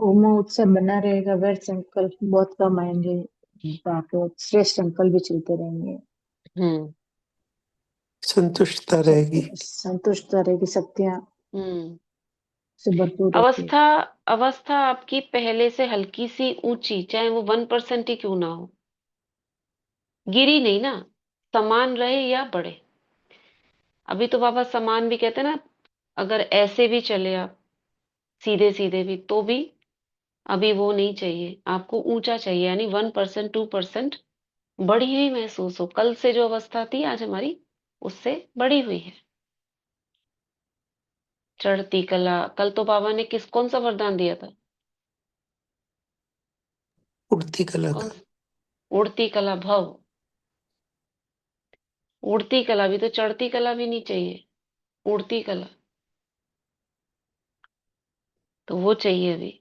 होमो उत्सव बना रहेगा, व्यर्थ संकल्प बहुत कम आएंगे, बाकी श्रेष्ठ संकल्प भी चलते रहेंगे, हम्म। संतुष्टता रहेगी। शक्ति संतुष्ट रहेगी, शक्तियां हम्म। से भरपूर रहती है। अवस्था अवस्था आपकी पहले से हल्की सी ऊंची, चाहे वो 1% ही क्यों ना हो, गिरी नहीं ना, समान रहे या बढ़े। अभी तो बाबा समान भी कहते हैं ना, अगर ऐसे भी चले आप सीधे सीधे भी, तो भी अभी वो नहीं चाहिए आपको, ऊंचा चाहिए, यानी 1% 2% बढ़ी हुई महसूस हो, कल से जो अवस्था थी आज हमारी उससे बढ़ी हुई है। चढ़ती कला, कल तो बाबा ने कौन सा वरदान दिया था? उड़ती कला कौन? का। उड़ती कला भव, उड़ती कला भी, तो चढ़ती कला भी नहीं चाहिए, उड़ती कला, तो वो चाहिए अभी।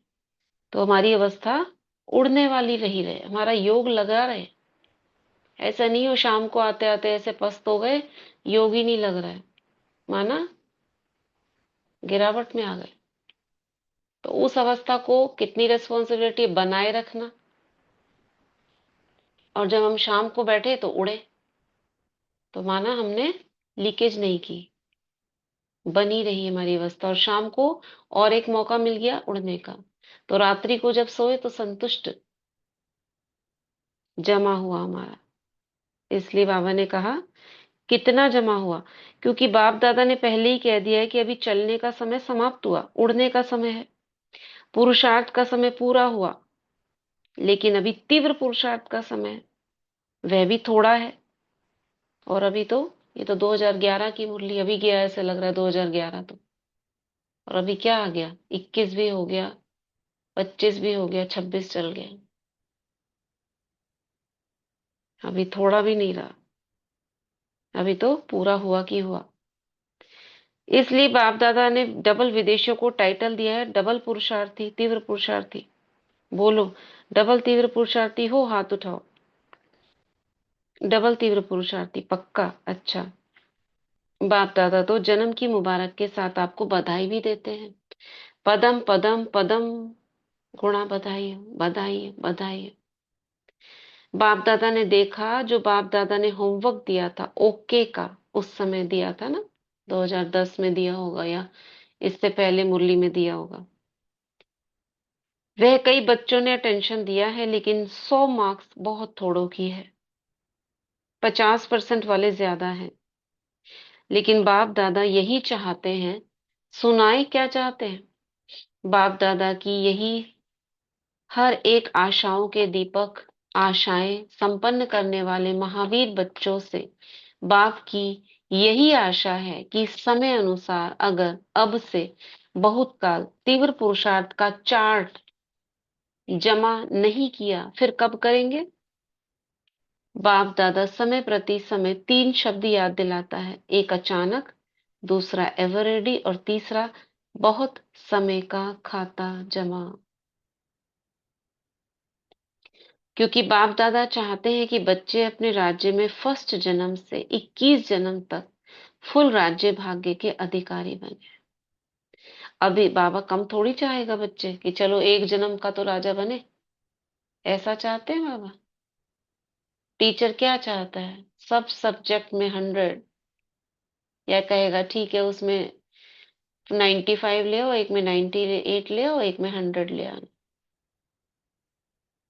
तो हमारी अवस्था उड़ने वाली रही रहे, हमारा योग लगा रहे। ऐसा नहीं हो शाम को आते आते ऐसे पस्त हो गए, योग ही नहीं लग रहा है, माना गिरावट में आ गए। तो उस अवस्था को कितनी रिस्पॉन्सिबिलिटी बनाए रखना, और जब हम शाम को बैठे तो उड़े, तो माना हमने लीकेज नहीं की, बनी रही हमारी अवस्था, और शाम को और एक मौका मिल गया उड़ने का, तो रात्रि को जब सोए तो संतुष्ट जमा हुआ हमारा। इसलिए बाबा ने कहा कितना जमा हुआ, क्योंकि बाप दादा ने पहले ही कह दिया है कि अभी चलने का समय समाप्त हुआ, उड़ने का समय है, पुरुषार्थ का समय पूरा हुआ, लेकिन अभी तीव्र पुरुषार्थ का समय है, वह भी थोड़ा है। और अभी तो ये तो 2011 की मुरली अभी गया, ऐसे लग रहा है 2011 तो, और अभी क्या आ गया, 21 भी हो गया, 25 भी हो गया, 26 चल गया, अभी थोड़ा भी नहीं रहा, अभी तो पूरा हुआ की हुआ। इसलिए बाप दादा ने डबल विदेशियों को टाइटल दिया है, डबल पुरुषार्थी, तीव्र पुरुषार्थी। बोलो, डबल तीव्र पुरुषार्थी हो, हाथ उठाओ। डबल तीव्र पुरुषार्थी पक्का? अच्छा, बाप दादा तो जन्म की मुबारक के साथ आपको बधाई भी देते हैं। पदम पदम पदम गुणा बधाई हो, बधाई हो, बधाई हो। बाप दादा ने देखा, जो बाप दादा ने होमवर्क दिया था ओके का, उस समय दिया था ना, 2010 में दिया होगा या इससे पहले मुरली में दिया होगा, वह कई बच्चों ने अटेंशन दिया है, लेकिन 100 मार्क्स बहुत थोड़ों की है, 50% वाले ज्यादा हैं। लेकिन बाप दादा यही चाहते हैं, सुनाए क्या चाहते हैं, बाप दादा की यही हर एक आशाओं के दीपक, आशाएं संपन्न करने वाले महावीर बच्चों से बाप की यही आशा है कि समय अनुसार अगर अब से बहुत काल तीव्र पुरुषार्थ का चार्ट जमा नहीं किया फिर कब करेंगे। बाप दादा समय प्रति समय 3 शब्द याद दिलाता है, एक अचानक, दूसरा एवर रेडी और तीसरा बहुत समय का खाता जमा। क्योंकि बाप दादा चाहते हैं कि बच्चे अपने राज्य में फर्स्ट जन्म से 21 जन्म तक फुल राज्य भाग्य के अधिकारी बने। अभी बाबा कम थोड़ी चाहेगा बच्चे कि चलो एक जन्म का तो राजा बने, ऐसा चाहते हैं बाबा। टीचर क्या चाहता है, सब सब्जेक्ट में 100, या कहेगा ठीक है उसमें 95 ले आओ, एक में 98 ले आओ, एक में 100 ले आना।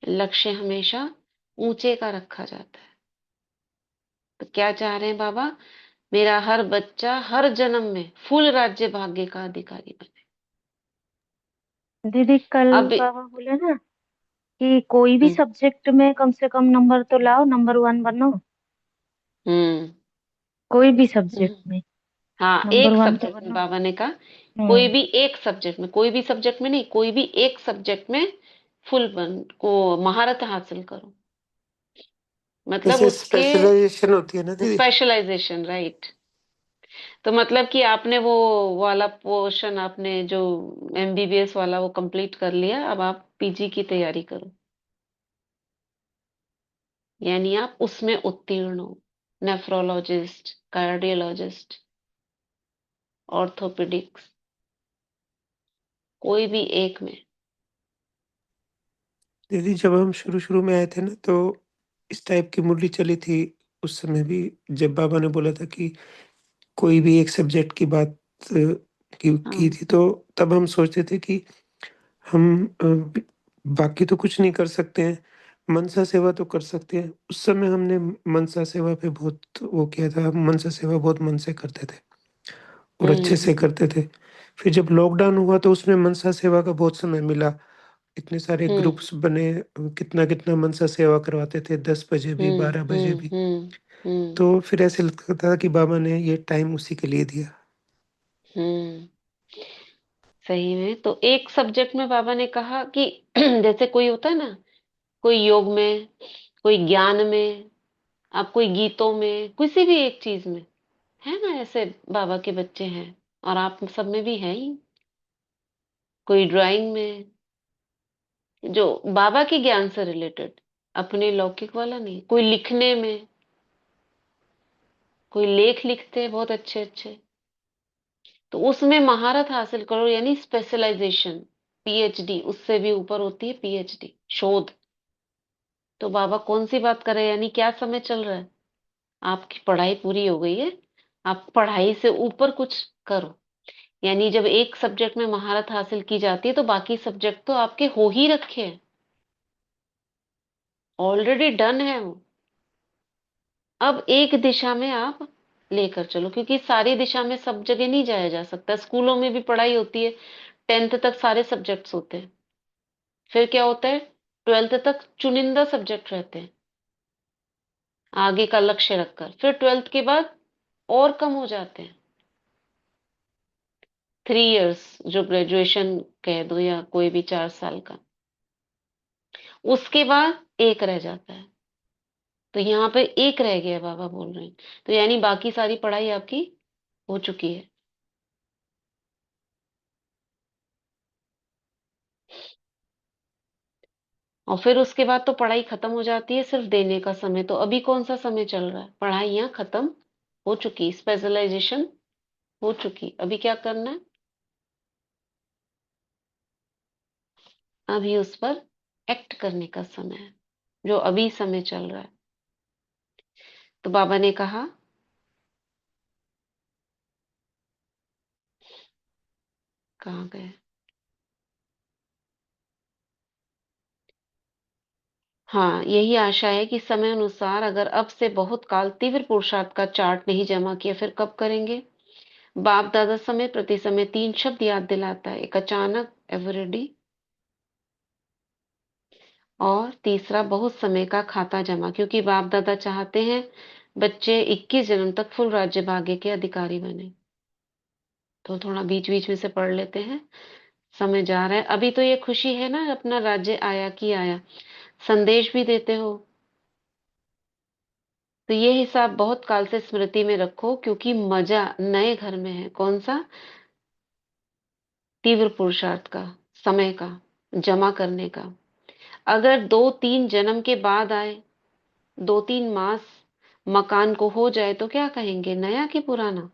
लक्ष्य हमेशा ऊंचे का रखा जाता है। तो क्या चाह रहे हैं बाबा, मेरा हर बच्चा हर जन्म में फुल राज्य भाग्य का अधिकारी बने। दीदी कल अब बाबा बोले ना कि कोई भी हम्म सब्जेक्ट में कम से कम नंबर तो लाओ, नंबर 1 बनो। हम्म कोई भी हम्म। सब्जेक्ट में हाँ, नंबर एक 1 तो सब्जेक्ट में बनो। बाबा ने कहा, कोई हम्म। भी एक सब्जेक्ट में, कोई भी सब्जेक्ट में नहीं, कोई भी एक सब्जेक्ट में फुल बन को महारत हासिल करो, मतलब जैसे उसके स्पेशलाइजेशन होती है ना दीदी। Specialisation, right. तो मतलब कि आपने वो वाला पोर्शन, आपने जो एमबीबीएस वाला वो कंप्लीट कर लिया, अब आप पीजी की तैयारी करो, यानी आप उसमें उत्तीर्ण हो। नेफ्रोलॉजिस्ट, कार्डियोलॉजिस्ट, ऑर्थोपेडिक्स, कोई भी एक में। दीदी जब हम शुरू शुरू में आए थे ना, तो इस टाइप की मुरली चली थी उस समय भी, जब बाबा ने बोला था कि कोई भी एक सब्जेक्ट की बात की हाँ। थी, तो तब हम सोचते थे कि हम बाकी तो कुछ नहीं कर सकते हैं, मनसा सेवा तो कर सकते हैं। उस समय हमने मनसा सेवा पे बहुत वो किया था, हम मनसा सेवा बहुत मन से करते थे और अच्छे से हम्म करते थे। फिर जब लॉकडाउन हुआ तो उसमें मनसा सेवा का बहुत समय मिला, इतने सारे हम्म ग्रुप्स बने, कितना-कितना मनसा सेवा करवाते थे, 10 बजे भी, 12 बजे भी। हम्म तो फिर ऐसे लगता था कि बाबा ने ये टाइम उसी के लिए दिया। हम्म। सही में, तो एक सब्जेक्ट में बाबा ने कहा कि जैसे कोई होता है ना, कोई योग में, कोई ज्ञान में, आप कोई गीतों में, किसी भी एक चीज में, है ना, ऐसे बाबा के बच्चे हैं, और आप सब में भी है ही। कोई ड्राइंग में, जो बाबा के ज्ञान से रिलेटेड, अपने लौकिक वाला नहीं। कोई लिखने में, कोई लेख लिखते हैं बहुत अच्छे अच्छे, तो उसमें महारत हासिल करो, यानी स्पेशलाइजेशन, पीएचडी, उससे भी ऊपर होती है पीएचडी, शोध। तो बाबा कौन सी बात कर रहे हैं, यानी क्या समय चल रहा है, आपकी पढ़ाई पूरी हो गई है, आप पढ़ाई से ऊपर कुछ करो। यानी जब एक सब्जेक्ट में महारत हासिल की जाती है तो बाकी सब्जेक्ट तो आपके हो ही रखे हैं, ऑलरेडी डन है वो। अब एक दिशा में आप लेकर चलो, क्योंकि सारी दिशा में सब जगह नहीं जाया जा सकता। स्कूलों में भी पढ़ाई होती है, 10th तक सारे सब्जेक्ट्स होते हैं, फिर क्या होता है, 12th तक चुनिंदा सब्जेक्ट रहते हैं आगे का लक्ष्य रखकर, फिर 12th के बाद और कम हो जाते हैं। 3 इयर्स, जो ग्रेजुएशन कह दो, या कोई भी 4 साल का, उसके बाद एक रह जाता है। तो यहाँ पे एक रह गया है, बाबा बोल रहे हैं, तो यानी बाकी सारी पढ़ाई आपकी हो चुकी है। और फिर उसके बाद तो पढ़ाई खत्म हो जाती है, सिर्फ देने का समय। तो अभी कौन सा समय चल रहा है, पढ़ाई यहाँ खत्म हो चुकी, स्पेशलाइजेशन हो चुकी, अभी क्या करना है, अभी उस पर एक्ट करने का समय है, जो अभी समय चल रहा है। तो बाबा ने कहा, कहाँ गए, हाँ, यही आशा है कि समय अनुसार अगर अब से बहुत काल तीव्र पुरुषार्थ का चार्ट नहीं जमा किया फिर कब करेंगे। बाप दादा समय प्रति समय 3 शब्द याद दिलाता है, एक अचानक, एवरेडी, और तीसरा बहुत समय का खाता जमा। क्योंकि बाप दादा चाहते हैं बच्चे 21 जन्म तक फुल राज्य भाग्य के अधिकारी बने। तो थोड़ा बीच बीच में से पढ़ लेते हैं, समय जा रहा है। अभी तो ये खुशी है ना, अपना राज्य आया कि आया, संदेश भी देते हो। तो ये हिसाब बहुत काल से स्मृति में रखो, क्योंकि मजा नए घर में है। कौन सा? तीव्र पुरुषार्थ का, समय का, जमा करने का। अगर 2-3 जन्म के बाद आए, 2-3 मास मकान को हो जाए, तो क्या कहेंगे, नया कि पुराना?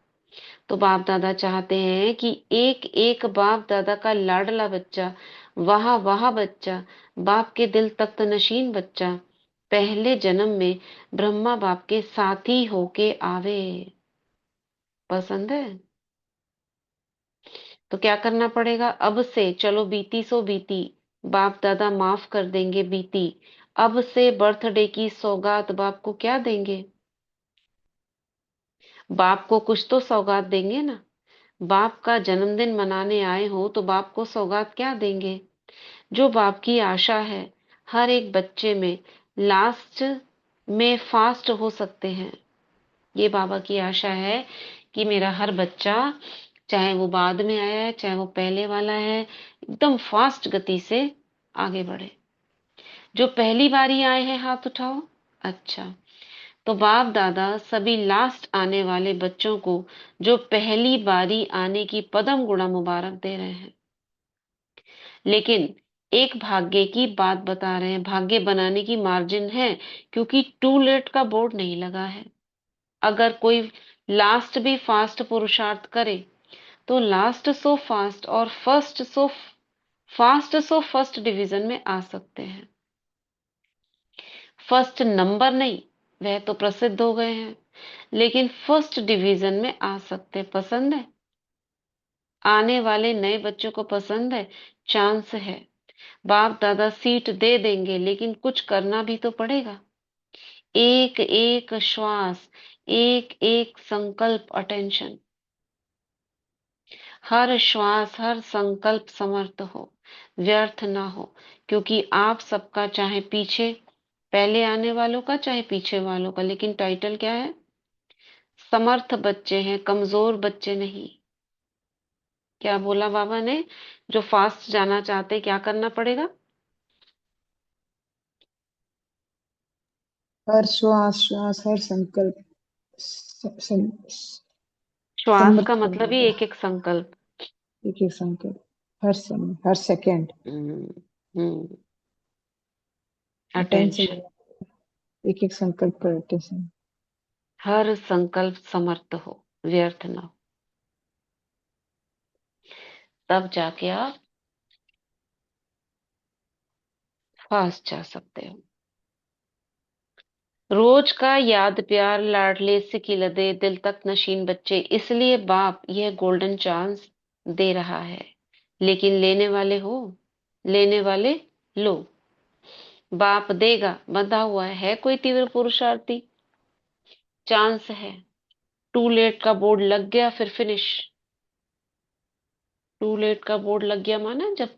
तो बाप दादा चाहते हैं कि एक एक बाप दादा का लाडला बच्चा, वाह वाह बच्चा, बाप के दिल तख्त नशीन बच्चा, पहले जन्म में ब्रह्मा बाप के साथी होके आवे। पसंद है? तो क्या करना पड़ेगा अब से? चलो बीती सो बीती, बाप दादा माफ कर देंगे बीती। अब से बर्थडे की सौगात बाप को क्या देंगे? बाप को कुछ तो सौगात देंगे ना। बाप का जन्मदिन मनाने आए हो तो बाप को सौगात क्या देंगे? जो बाप की आशा है, हर एक बच्चे में लास्ट में फास्ट हो सकते हैं। ये बाबा की आशा है कि मेरा हर बच्चा, चाहे वो बाद में आया है चाहे वो पहले वाला है, एकदम फास्ट गति से आगे बढ़े। जो पहली बारी आए हैं हाथ उठाओ। अच्छा, तो बाप दादा सभी लास्ट आने वाले बच्चों को जो पहली बारी आने की पदम गुणा मुबारक दे रहे हैं। लेकिन एक भाग्य की बात बता रहे हैं, भाग्य बनाने की मार्जिन है, क्योंकि टू लेट का बोर्ड नहीं लगा है। अगर कोई लास्ट भी फास्ट पुरुषार्थ करे, तो लास्ट सो फास्ट और फर्स्ट सो फर्स्ट डिवीजन में आ सकते हैं। फर्स्ट नंबर नहीं, वह तो प्रसिद्ध हो गए हैं, लेकिन फर्स्ट डिवीजन में आ सकते। पसंद है? आने वाले नए बच्चों को पसंद है? चांस है। बाप दादा सीट दे देंगे, लेकिन कुछ करना भी तो पड़ेगा। एक एक श्वास, एक एक संकल्प, अटेंशन। हर श्वास, हर संकल्प समर्थ हो, व्यर्थ ना हो। क्योंकि आप सबका, चाहे पीछे पहले आने वालों का चाहे पीछे वालों का, लेकिन टाइटल क्या है? समर्थ बच्चे हैं, कमजोर बच्चे नहीं। क्या बोला बाबा ने? जो फास्ट जाना चाहते क्या करना पड़ेगा? हर श्वास श्वास, हर संकल्प श्वास का समर्थ मतलब होने ही का। एक एक संकल्प। एक एक संकल्प, हर समय, हर सेकंड हम्म। Attention, attention. एक एक संकल्प पर अटेंशन। हर संकल्प समर्थ हो, व्यर्थ ना हो। तब जाके आप फास्ट जा सकते हो। रोज का याद प्यार लाडले से खिलदे दिल तक नशीन बच्चे, इसलिए बाप यह गोल्डन चांस दे रहा है। लेकिन लेने वाले हो, लेने वाले लो। बाप देगा, बंधा हुआ है कोई तीव्र पुरुषार्थी, चांस है। टू लेट का बोर्ड लग गया, फिर फिनिश। टू लेट का बोर्ड लग गया माना जब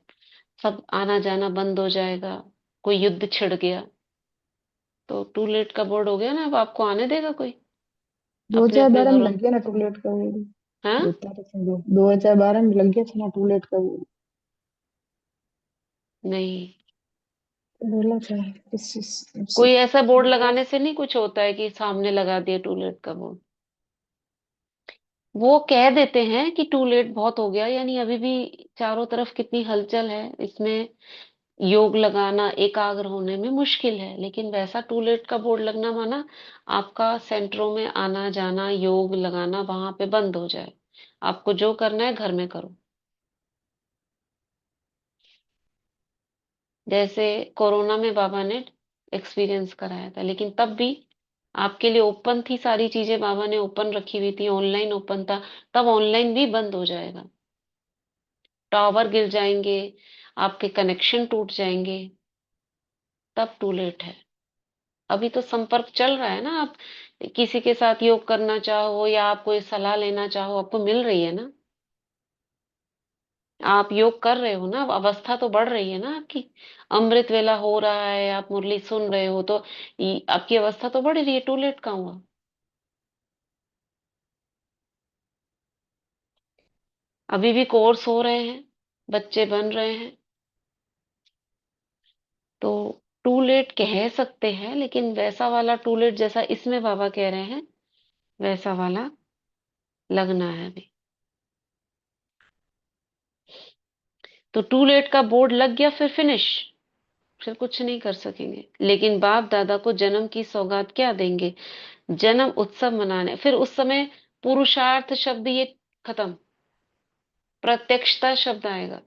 सब आना जाना बंद हो जाएगा, कोई युद्ध छिड़ गया, तो टू लेट का बोर्ड हो गया ना। अब आपको आने देगा कोई अपने अपने 2012 में घरों? लग गया ना टूलेट का वो। हाँ, देता तो समझो 2012 में लग गया था ना टूलेट का वो। नहीं, बोला था किस कोई ऐसा बोर्ड लगाने से नहीं कुछ होता है कि सामने लगा दिया टू लेट का बोर्ड। वो कह देते हैं कि टू लेट बहुत हो गया, यानी अभी भी चारों तरफ कितनी हलचल है, इसमें योग लगाना, एकाग्र होने में मुश्किल है। लेकिन वैसा टू लेट का बोर्ड लगना माना आपका सेंटरों में आना जाना, योग लगाना वहां पे बंद हो जाए। आपको जो करना है घर में करो। जैसे कोरोना में बाबा ने एक्सपीरियंस कराया था, लेकिन तब भी आपके लिए ओपन थी सारी चीजें, बाबा ने ओपन रखी हुई थी, ऑनलाइन ओपन था। तब ऑनलाइन भी बंद हो जाएगा, टावर गिर जाएंगे, आपके कनेक्शन टूट जाएंगे, तब टू लेट है। अभी तो संपर्क चल रहा है ना। आप किसी के साथ योग करना चाहो या आप कोई सलाह लेना चाहो, आपको मिल रही है ना। आप योग कर रहे हो ना, अब अवस्था तो बढ़ रही है ना आपकी। अमृत वेला हो रहा है, आप मुरली सुन रहे हो, तो आपकी अवस्था तो बढ़ रही है। टू लेट का हुआ? अभी भी कोर्स हो रहे हैं, बच्चे बन रहे हैं, तो टू लेट कह सकते हैं, लेकिन वैसा वाला टू लेट जैसा इसमें बाबा कह रहे हैं वैसा वाला लगना है अभी। तो टू लेट का बोर्ड लग गया, फिर फिनिश, फिर कुछ नहीं कर सकेंगे। लेकिन बाप दादा को जन्म की सौगात क्या देंगे? जन्म उत्सव मनाने। फिर उस समय पुरुषार्थ शब्द ये खत्म, प्रत्यक्षता शब्द आएगा।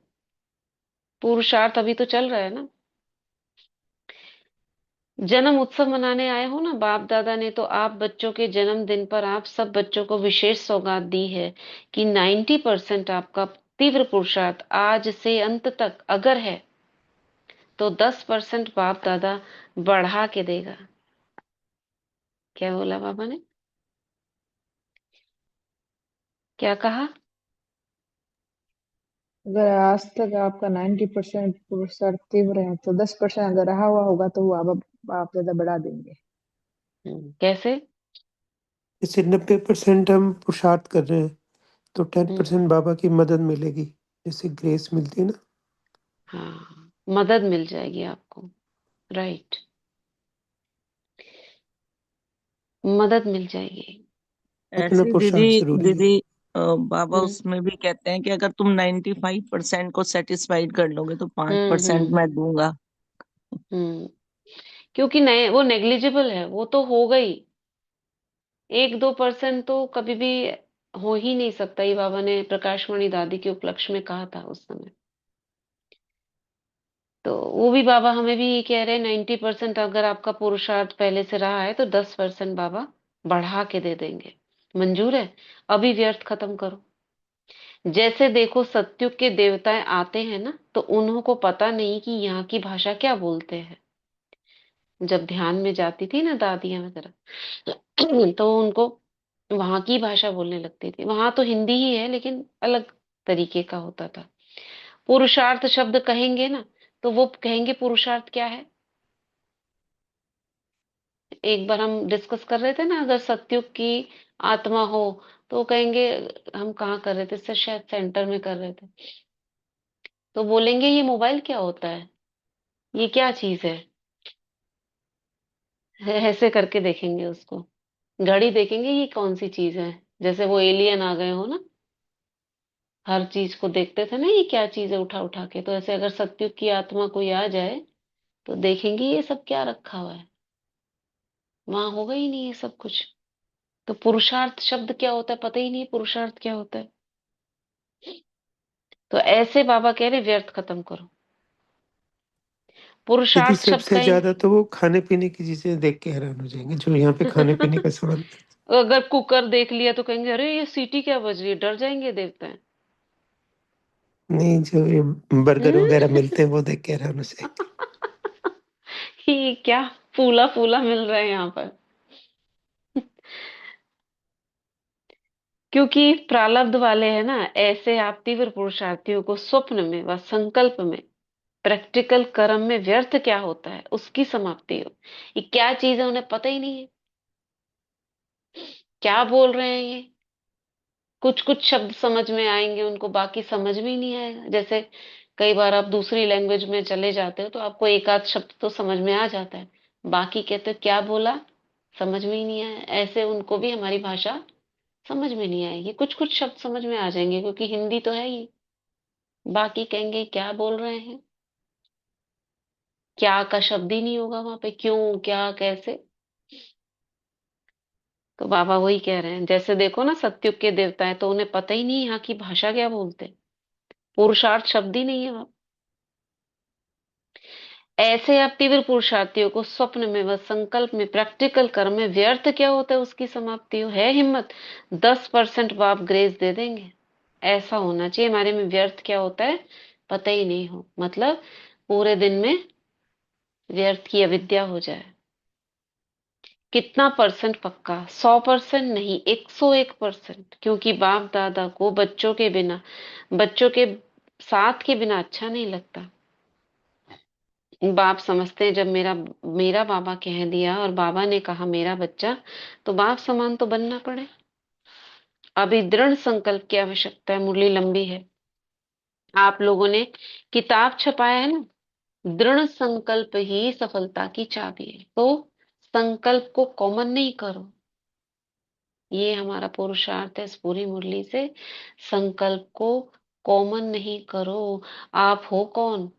पुरुषार्थ अभी तो चल रहा है ना। जन्म उत्सव मनाने आए हो ना, बाप दादा ने तो आप बच्चों के जन्मदिन पर आप सब बच्चों को विशेष सौगात दी है कि 90% आपका तीव्र पुरुषार्थ आज से अंत तक अगर है तो 10% बाप दादा बढ़ा के देगा। क्या बोला बाबा ने? क्या कहा? अगर आज तक आपका 90% पुरुषार्थ तीव्र है तो 10% अगर रहा हुआ होगा तो वो आप ज्यादा बढ़ा देंगे। कैसे? जैसे 90% हम पुरुषार्थ कर रहे हैं तो हम्म, 10% बाबा की मदद मिलेगी, जैसे ग्रेस मिलती है ना। हाँ, मदद मिल जाएगी आपको। राइट, मदद मिल जाएगी। अपना ऐसे दीदी पुरुषार्थ जरूरी है। दीदी बाबा हम्म, उसमें भी कहते हैं कि अगर तुम 95% को सेटिस्फाइड कर लोगे तो पांच हम्म, परसेंट मैं दूंगा। हम्म। क्योंकि नए वो नेग्लिजिबल है, वो तो हो गई। 1-2% तो कभी भी हो ही नहीं सकता। ये बाबा ने प्रकाशमणि दादी के उपलक्ष्य में कहा था उस समय। तो वो भी बाबा हमें भी ये कह रहे हैं 90% अगर आपका पुरुषार्थ पहले से रहा है तो 10% बाबा बढ़ा के दे देंगे। मंजूर है? अभी व्यर्थ खत्म करो। जैसे देखो सत्युग के देवताएं आते हैं ना, तो उन्हों को पता नहीं कि यहाँ की भाषा क्या बोलते हैं। जब ध्यान में जाती थी ना दादियां वगैरह तो उनको वहां की भाषा बोलने लगती थी। वहां तो हिंदी ही है लेकिन अलग तरीके का होता था। पुरुषार्थ शब्द कहेंगे ना, तो वो कहेंगे पुरुषार्थ क्या है। एक बार हम डिस्कस कर रहे थे ना, अगर सत्युग की आत्मा हो तो कहेंगे, हम कहाँ कर रहे थे, शायद सेंटर में कर रहे थे, तो बोलेंगे ये मोबाइल क्या होता है, ये क्या चीज है। ऐसे करके देखेंगे उसको। घड़ी देखेंगे, ये कौन सी चीज है। जैसे वो एलियन आ गए हो ना, हर चीज को देखते थे ना, ये क्या चीज है उठा उठा के। तो ऐसे अगर सत्युग की आत्मा कोई आ जाए तो देखेंगे ये सब क्या रखा हुआ है, वहां होगा ही नहीं ये सब कुछ। तो पुरुषार्थ शब्द क्या होता है पता ही नहीं है, पुरुषार्थ क्या होता है। तो ऐसे बाबा कह रहे व्यर्थ खत्म करो। यदि पुरुषार्थ शब्द सबसे कहेंगे। ज्यादा तो वो खाने पीने की चीजें देख के हैरान हो जाएंगे, जो यहाँ पे खाने पीने का सामान। अगर कुकर देख लिया तो कहेंगे अरे ये सीटी क्या बज रही है, डर जाएंगे देवता है। नहीं, जो ये बर्गर वगैरह हम्म? मिलते हैं वो देख के हैरान हो जाएंगे। ये क्या फूला फूला मिल रहा है यहाँ पर। क्योंकि प्रारब्ध वाले हैं ना, ऐसे आप तीव्र पुरुषार्थियों को स्वप्न में व संकल्प में, प्रैक्टिकल कर्म में व्यर्थ क्या होता है उसकी समाप्ति हो। ये क्या चीज है उन्हें पता ही नहीं है, क्या बोल रहे हैं ये। कुछ कुछ शब्द समझ में आएंगे उनको, बाकी समझ में ही नहीं आएगा। जैसे कई बार आप दूसरी लैंग्वेज में चले जाते हो तो आपको एक आध शब्द तो समझ में आ जाता है, बाकी कहते हो क्या बोला, समझ में ही नहीं आया। ऐसे उनको भी हमारी भाषा समझ में नहीं आएगी। कुछ कुछ शब्द समझ में आ जाएंगे क्योंकि हिंदी तो है ही, बाकी कहेंगे क्या बोल रहे हैं। क्या का शब्द ही नहीं होगा वहां पे, क्यों क्या कैसे। तो बाबा वही कह रहे हैं, जैसे देखो ना सत्युग के देवता है तो उन्हें पता ही नहीं यहाँ की भाषा क्या बोलते हैं, पुरुषार्थ शब्द ही नहीं है वहां। ऐसे आप तीव्र पुरुषार्थियों को स्वप्न में व संकल्प में, प्रैक्टिकल कर्म में व्यर्थ क्या होता है उसकी समाप्ति हो। है हिम्मत 10% बाप ग्रेस दे देंगे। ऐसा होना चाहिए हमारे में, व्यर्थ क्या होता है पता ही नहीं हो, मतलब पूरे दिन में व्यर्थ की अविद्या हो जाए। कितना परसेंट पक्का? 100% नहीं, 101%। क्योंकि बाप दादा को बच्चों के बिना, बच्चों के साथ के बिना अच्छा नहीं लगता। बाप समझते हैं जब मेरा मेरा बाबा कह दिया और बाबा ने कहा मेरा बच्चा, तो बाप समान तो बनना पड़े। अभी दृढ़ संकल्प की आवश्यकता है। मुरली लंबी है, आप लोगों ने किताब छपाया है ना, दृढ़ संकल्प ही सफलता की चाबी है। तो संकल्प को कॉमन नहीं करो, ये हमारा पुरुषार्थ है इस पूरी मुरली से। संकल्प को कॉमन नहीं करो। आप हो कौन?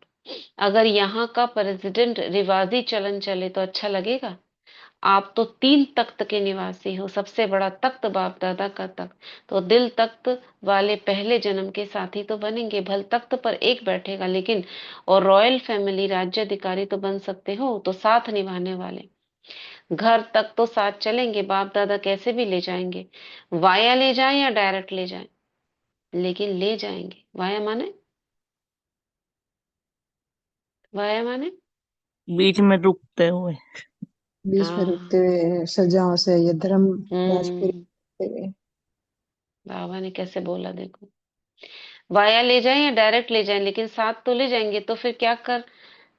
अगर यहाँ का प्रेसिडेंट रिवाजी चलन चले तो अच्छा लगेगा? आप तो 3 तख्त के निवासी हो, सबसे बड़ा तख्त बाप दादा का तख्त। तो दिल तख्त वाले पहले जन्म के साथी तो बनेंगे, भल तख्त पर एक बैठेगा लेकिन, और रॉयल फैमिली राज्याधिकारी तो बन सकते हो, तो साथ निभाने वाले। घर तक तो साथ चलेंगे, बाप दादा कैसे भी ले जाएंगे, वाया ले जाएं या डायरेक्ट ले जाएं, लेकिन ले जाएंगे। वाया माने, वाया माने बीच में रुकते हुए। बीच में रुकते हाँ। हुए सजाओं से ये धर्म राज पूरी हम्म। करते हुए। बाबा ने कैसे बोला देखो, वाया ले जाएं या डायरेक्ट ले जाएं, लेकिन साथ तो ले जाएंगे। तो फिर क्या कर,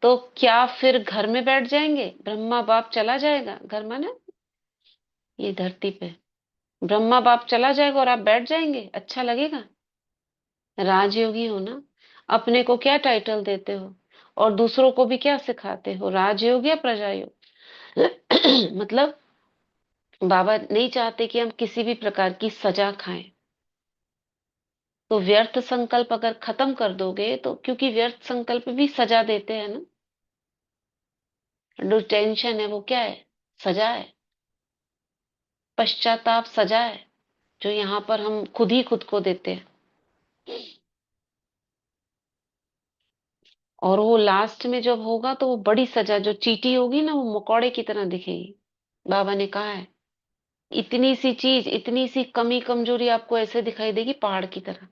तो क्या फिर घर में बैठ जाएंगे? ब्रह्मा बाप चला जाएगा, घर माने ये धरती पे ब्रह्मा बाप चला जाएगा और आप बैठ जाएंगे, अच्छा लगेगा? राजयोगी हो ना, अपने को क्या टाइटल देते हो और दूसरों को भी क्या सिखाते हो, राजयोग या प्रजायोग? मतलब बाबा नहीं चाहते कि हम किसी भी प्रकार की सजा खाएं। तो व्यर्थ संकल्प अगर खत्म कर दोगे तो, क्योंकि व्यर्थ संकल्प भी सजा देते हैं ना, जो टेंशन है वो क्या है? सजा है। पश्चाताप सजा है, जो यहाँ पर हम खुद ही खुद को देते हैं। और वो लास्ट में जब होगा तो वो बड़ी सजा जो चींटी होगी ना, वो मकोड़े की तरह दिखेगी। बाबा ने कहा है, इतनी सी चीज, इतनी सी कमी कमजोरी आपको ऐसे दिखाई देगी पहाड़ की तरह।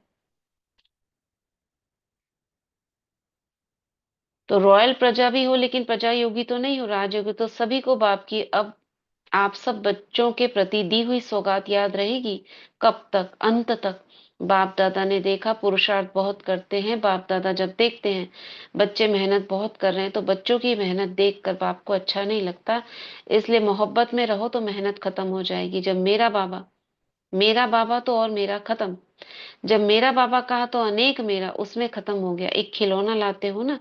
तो रॉयल प्रजा भी हो लेकिन प्रजा योगी तो नहीं हो, राजयोगी। तो सभी को बाप की अब आप सब बच्चों के प्रति दी हुई सौगात याद रहेगी। कब तक? अंत तक। बाप दादा ने देखा पुरुषार्थ बहुत करते हैं, बाप दादा जब देखते हैं बच्चे मेहनत बहुत कर रहे हैं तो बच्चों की मेहनत देखकर बाप को अच्छा नहीं लगता। इसलिए मोहब्बत में रहो तो मेहनत खत्म हो जाएगी। जब मेरा बाबा तो और मेरा खत्म, जब मेरा बाबा कहा तो अनेक मेरा उसमें खत्म हो गया। एक खिलौना लाते हो ना,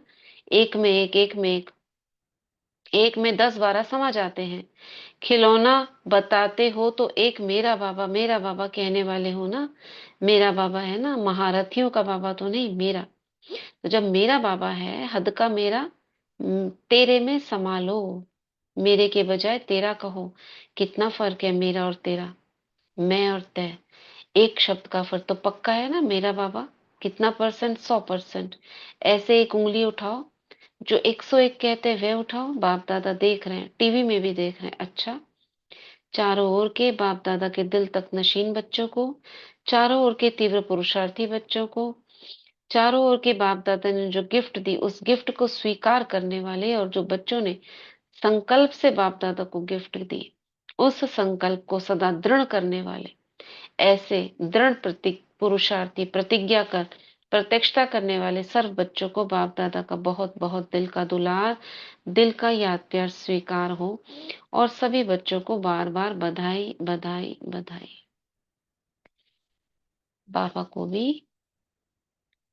एक में एक, एक में एक में 10-12 समा जाते हैं। खिलौना बताते हो तो एक मेरा बाबा कहने वाले हो ना। मेरा बाबा है ना, महारथियों का बाबा तो नहीं, मेरा। तो जब मेरा बाबा है, हद का मेरा, तेरे में समा लो, मेरे के बजाय तेरा कहो। कितना फर्क है मेरा और तेरा, मैं और तय, एक शब्द का फर्क तो पक्का है ना। मेरा बाबा कितना परसेंट? 100%। ऐसे एक उंगली उठाओ, जो 101 कहते हैं वे उठाओ। बाप दादा देख रहे हैं, टीवी में भी देख रहे हैं। अच्छा, चारों ओर के बाप दादा के दिल तक नशीन बच्चों को, चारों ओर के तीव्र पुरुषार्थी बच्चों को, चारों ओर के बाप दादा ने जो गिफ्ट दी उस गिफ्ट को स्वीकार करने वाले, और जो बच्चों ने संकल्प से बाप दादा को गिफ्ट दी उस संकल्प को सदा दृढ़ करने वाले, ऐसे दृढ़ प्रतीक पुरुषार्थी प्रतिज्ञा कर प्रत्यक्षता करने वाले सर्व बच्चों को बाप दादा का बहुत बहुत दिल का दुलार, दिल का याद प्यार स्वीकार हो। और सभी बच्चों को बार बार बधाई बधाई बधाई। बाबा को भी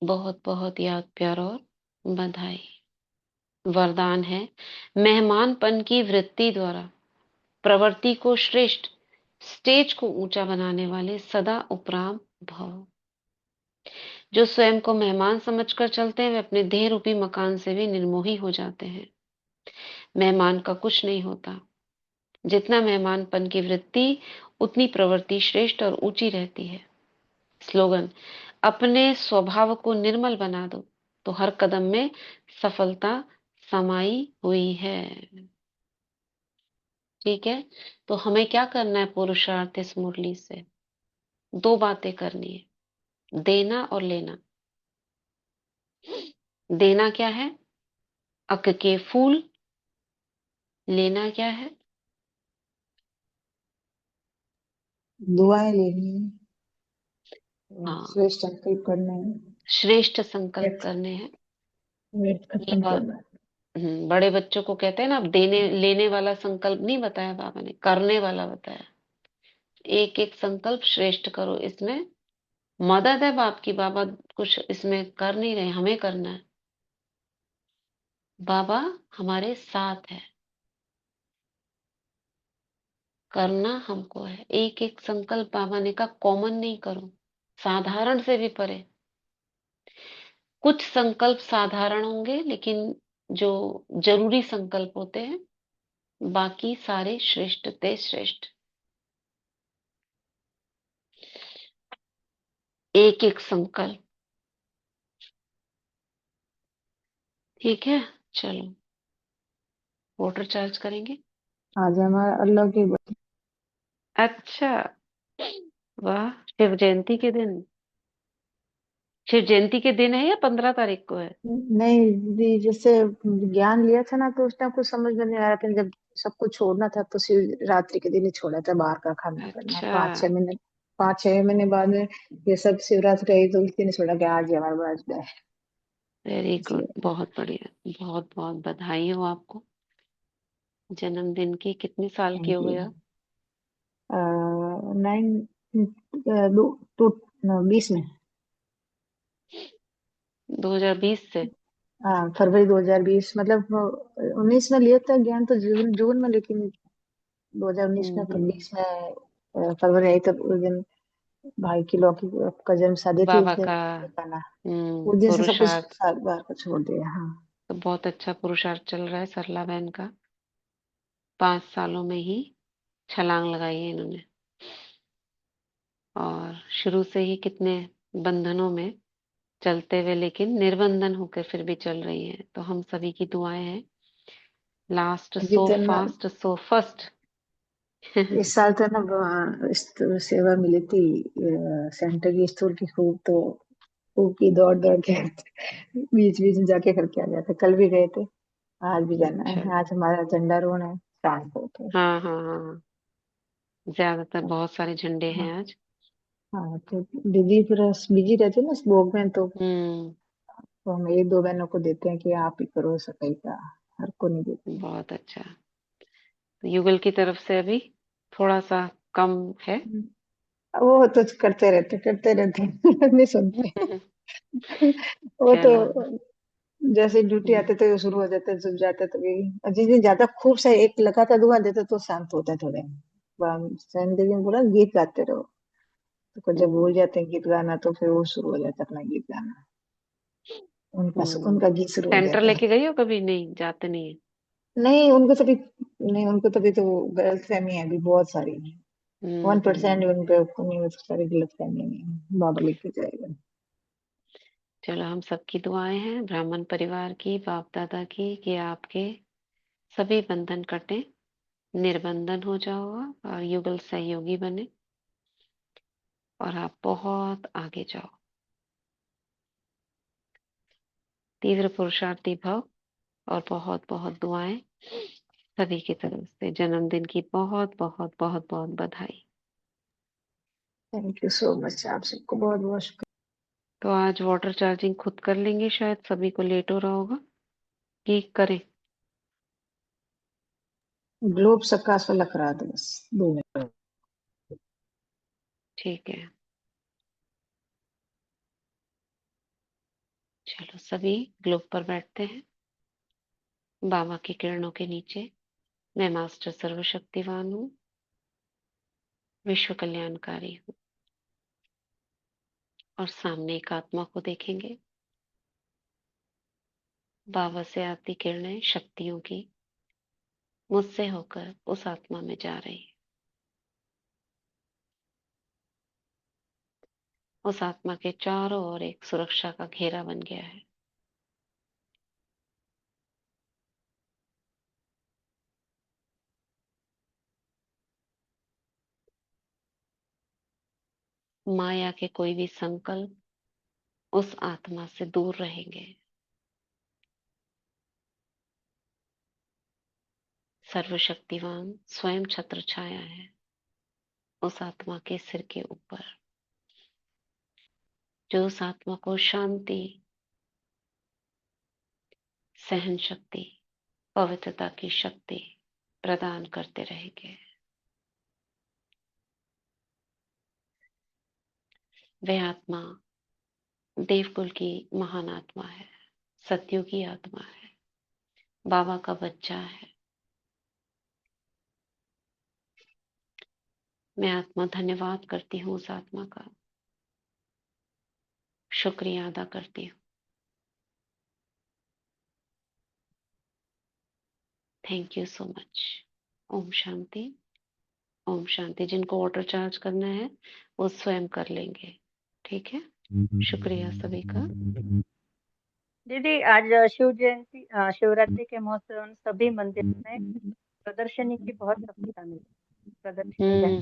बहुत बहुत याद प्यार और बधाई। वरदान है, मेहमानपन की वृत्ति द्वारा प्रवृत्ति को श्रेष्ठ, स्टेज को ऊंचा बनाने वाले सदा उपराम भव। जो स्वयं को मेहमान समझकर चलते हैं वे अपने देह रूपी मकान से भी निर्मोही हो जाते हैं। मेहमान का कुछ नहीं होता, जितना मेहमानपन की वृत्ति उतनी प्रवृत्ति श्रेष्ठ और ऊंची रहती है। स्लोगन, अपने स्वभाव को निर्मल बना दो तो हर कदम में सफलता समाई हुई है। ठीक है, तो हमें क्या करना है पुरुषार्थ इस मुरली से? 2 बातें करनी है, देना और लेना। देना क्या है? अक के फूल। लेना क्या है? दुआएं लेनी है और हाँ, श्रेष्ठ संकल्प करना है। श्रेष्ठ संकल्प व्यर्थ करने हैं। व्यर्थ ये खत्म बात करना है। बड़े बच्चों को कहते हैं ना, अब देने लेने वाला संकल्प नहीं बताया बाबा ने, करने वाला बताया। एक एक संकल्प श्रेष्ठ करो। इसमें मदद है बाप की, बाबा कुछ इसमें कर नहीं रहे, हमें करना है। बाबा हमारे साथ है, करना हमको है। एक एक संकल्प बाबा ने कहा कॉमन नहीं करो, साधारण से भी परे। कुछ संकल्प साधारण होंगे, लेकिन जो जरूरी संकल्प होते हैं, बाकी सारे श्रेष्ठ ते श्रेष्ठ। एक एक संकल्प, ठीक है। चलो वाटर चार्ज करेंगे। आज हमारा अल्लाह की अच्छा, वाह, शिव जयंती के दिन। शिव जयंती के दिन है या 15 तारीख को है? नहीं दीदी, जैसे ज्ञान लिया था ना, तो उस टाइम कुछ समझ में नहीं आ रहा था। जब सबको छोड़ना था तो शिवरात्रि के दिन ही छोड़ा था, बाहर का खाना करना। अच्छा, 5-6 महीने बाद में ये सब शिवरात्रि आई तो उस दिन ही छोड़ा कि आज ही हमारा बर्थडे है, वेरी गुड, इसलिए। बहुत बढ़िया। बहुत बहुत बधाई हो आपको जन्मदिन की। कितने साल की थैंक हो यू। गए आप? 20 में। 2020 से? हाँ, फरवरी 2020, मतलब 19 में लिया था ज्ञान, तो जून जून में, लेकिन 2019 में, फिर हम्म। 20 में फरवरी आई, तब उस दिन भाई की लौकी का जन्म शादी थी, बाबा उसने का बताना। उस दिन से सब कुछ पुरुषार्थ। साल बार को छोड़ दिया। हाँ। तो बहुत अच्छा पुरुषार्थ चल रहा है सरला बहन का। 5 सालों में ही छलांग लगाई है इन्होंने, और शुरू से ही कितने बंधनों में चलते हुए, लेकिन निर्बंधन होकर फिर भी चल रही है। तो हम सभी की दुआएं हैं। लास्ट सो जितना फास्ट सो फर्स्ट। इस साल तो ना सेवा मिली थी सेंटर की स्टोर की, खूब तो खूब की दौड़ दौड़ के बीच बीच में जाके करके आ जाते। कल भी गए थे, आज भी जाना अच्छा, है। आज हमारा झंडारोहण है शाम को, तो हाँ हाँ हाँ हाँ। ज्यादातर बहुत सारे झंडे हाँ। हैं आज। हाँ, तो दीदी फिर बिजी रहती है ना स्पोक में, हम्म। तो हम 1-2 बहनों को देते हैं कि आप ही करो सफाई का, हर को नहीं देते। बहुत अच्छा। तो युगल की तरफ से अभी थोड़ा सा कम है। वो तो करते रहते नहीं सुनते। वो तो चलो। जैसे ड्यूटी हम्म, आते थे वो शुरू हो जाते, चुप जाते, तो जिस दिन ज्यादा खूब सा एक लगातार धुआं देते तो शांत होता है थोड़े। सैन दीदी ने बोला गीत गाते रहो, तो जब भूल हम्म, जाते हैं गीत गाना, तो फिर वो शुरू हो जाता है अपना गीत गाना। हम्म। उनका गीत शुरू हो सेंटर जाता है। लेके गई हो कभी? नहीं जाते नहीं है? नहीं उनको तभी नहीं, उनको तभी तो गलत फहमी है अभी बहुत सारी। 1% हम्म। उन पे नहीं, वो तो सारी गलत फहमी है, बाबा लेके जाएगा। चलो, हम सबकी दुआएं हैं, ब्राह्मण परिवार की, बाप दादा की, कि आपके सभी बंधन कटे, निर्बंधन हो जाओ और युगल सहयोगी बने, और आप बहुत आगे जाओ। तीव्र पुरुषार्थी भव, और बहुत बहुत दुआएं सभी की तरफ से। जन्मदिन की बहुत बहुत बहुत बहुत बधाई। थैंक यू सो मच, आप सबको बहुत बहुत शुक्रिया। तो आज वाटर चार्जिंग खुद कर लेंगे, शायद सभी को लेट हो रहा होगा, कि करें? ग्लोब सकाश वाला करा दो बस, 2 मिनट। ठीक है। चलो सभी ग्लोब पर बैठते हैं, बाबा की किरणों के नीचे। मैं मास्टर सर्वशक्तिवान हूँ, विश्व कल्याणकारी हूँ। और सामने एक आत्मा को देखेंगे। बाबा से आती किरणें शक्तियों की मुझसे होकर उस आत्मा में जा रही है। उस आत्मा के चारों ओर एक सुरक्षा का घेरा बन गया है। माया के कोई भी संकल्प उस आत्मा से दूर रहेंगे। सर्वशक्तिवान स्वयं छत्र छाया है उस आत्मा के सिर के ऊपर, जो उस आत्मा को शांति, सहन शक्ति, पवित्रता की शक्ति प्रदान करते रहेंगे। वह आत्मा देवकुल की महान आत्मा है, सत्युग की आत्मा है, बाबा का बच्चा है। मैं आत्मा धन्यवाद करती हूँ उस आत्मा का, शुक्रिया अदा करती हूँ। Thank you so much. Om Shanti, Om Shanti. जिनको वाटर चार्ज करना है वो स्वयं कर लेंगे, ठीक है। शुक्रिया सभी का। दीदी आज शिव जयंती शिवरात्रि के महोत्सव में सभी मंदिरों में प्रदर्शनी की बहुत सफलता मिली। प्रदर्शनी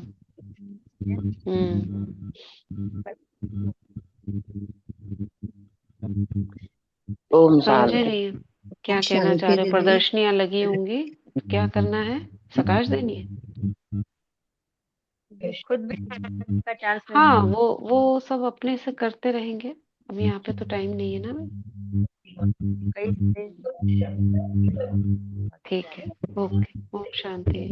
ओम समझे शांति। नहीं क्या ओम कहना चाह शांति रहे हो? दीदी। प्रदर्शनियां लगी होंगी, क्या करना है? प्रकाश देनी है। खुद भी का चांस हाँ, वो सब अपने से करते रहेंगे। अब यहाँ पे तो टाइम नहीं है ना। कई ठीक है, ओके। ओम शांति।